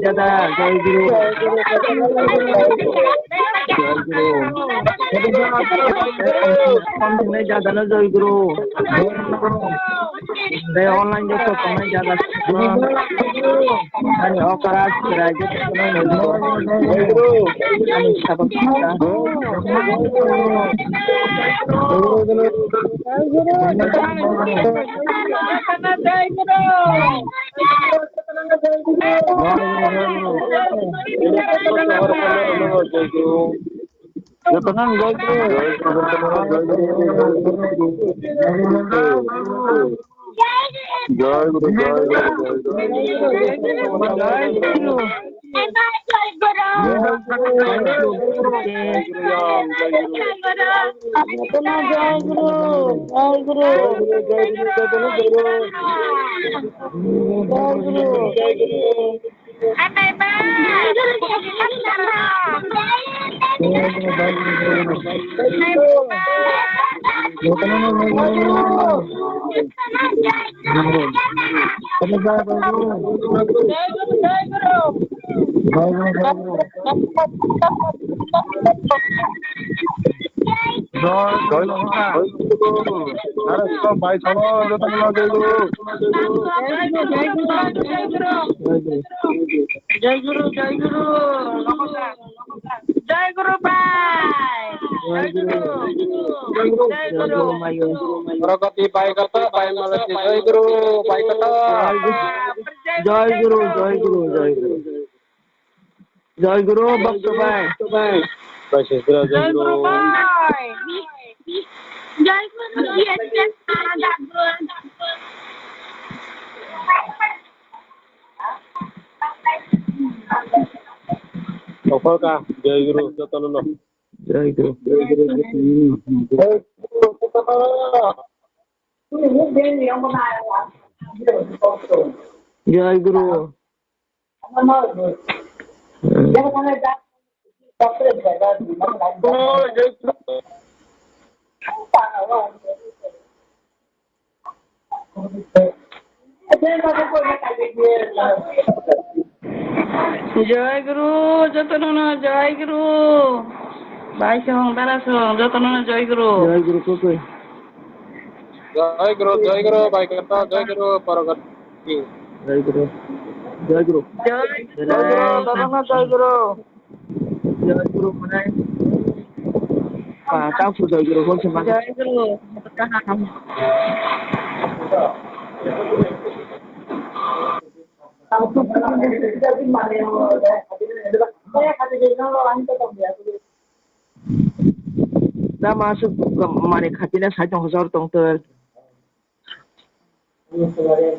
দাদা জয় গুরু জাদানো জয় গুরু অনলাইন যত সময় জাদা আমি অপরাধ রাজ্য আমি সাবক জয় গুরু জয় গুরু জয় গুরু নমস্কার জয় গুরু ভাই জয় গুরু জয় গুরু প্রগতি পাই কথা পাই মালতি জয় গুরু পাই কথা জয় গুরু জয় গুরু জয় গুরু জয় গুরু ভক্ত ভাই জয় গুরু ভাই জয় গুরু সফল কা জয় গুরু যতন ন জয় গুরু জয় গুরু জয় গুরু যতন জয় গুরু ভাই সং দাদা সং যতন জয় গুরু জয় গুরু কোকই জয় গুরু পাই কথা জয় গুরু প্রগতি জয় গুরু জয় গুরু জয় গুরু দাদা জয় গুরু জয় গুরু মানে তাও জয় গুরু বলছে জয় গুরু दा masuk ke Manikbhander 300 tongtel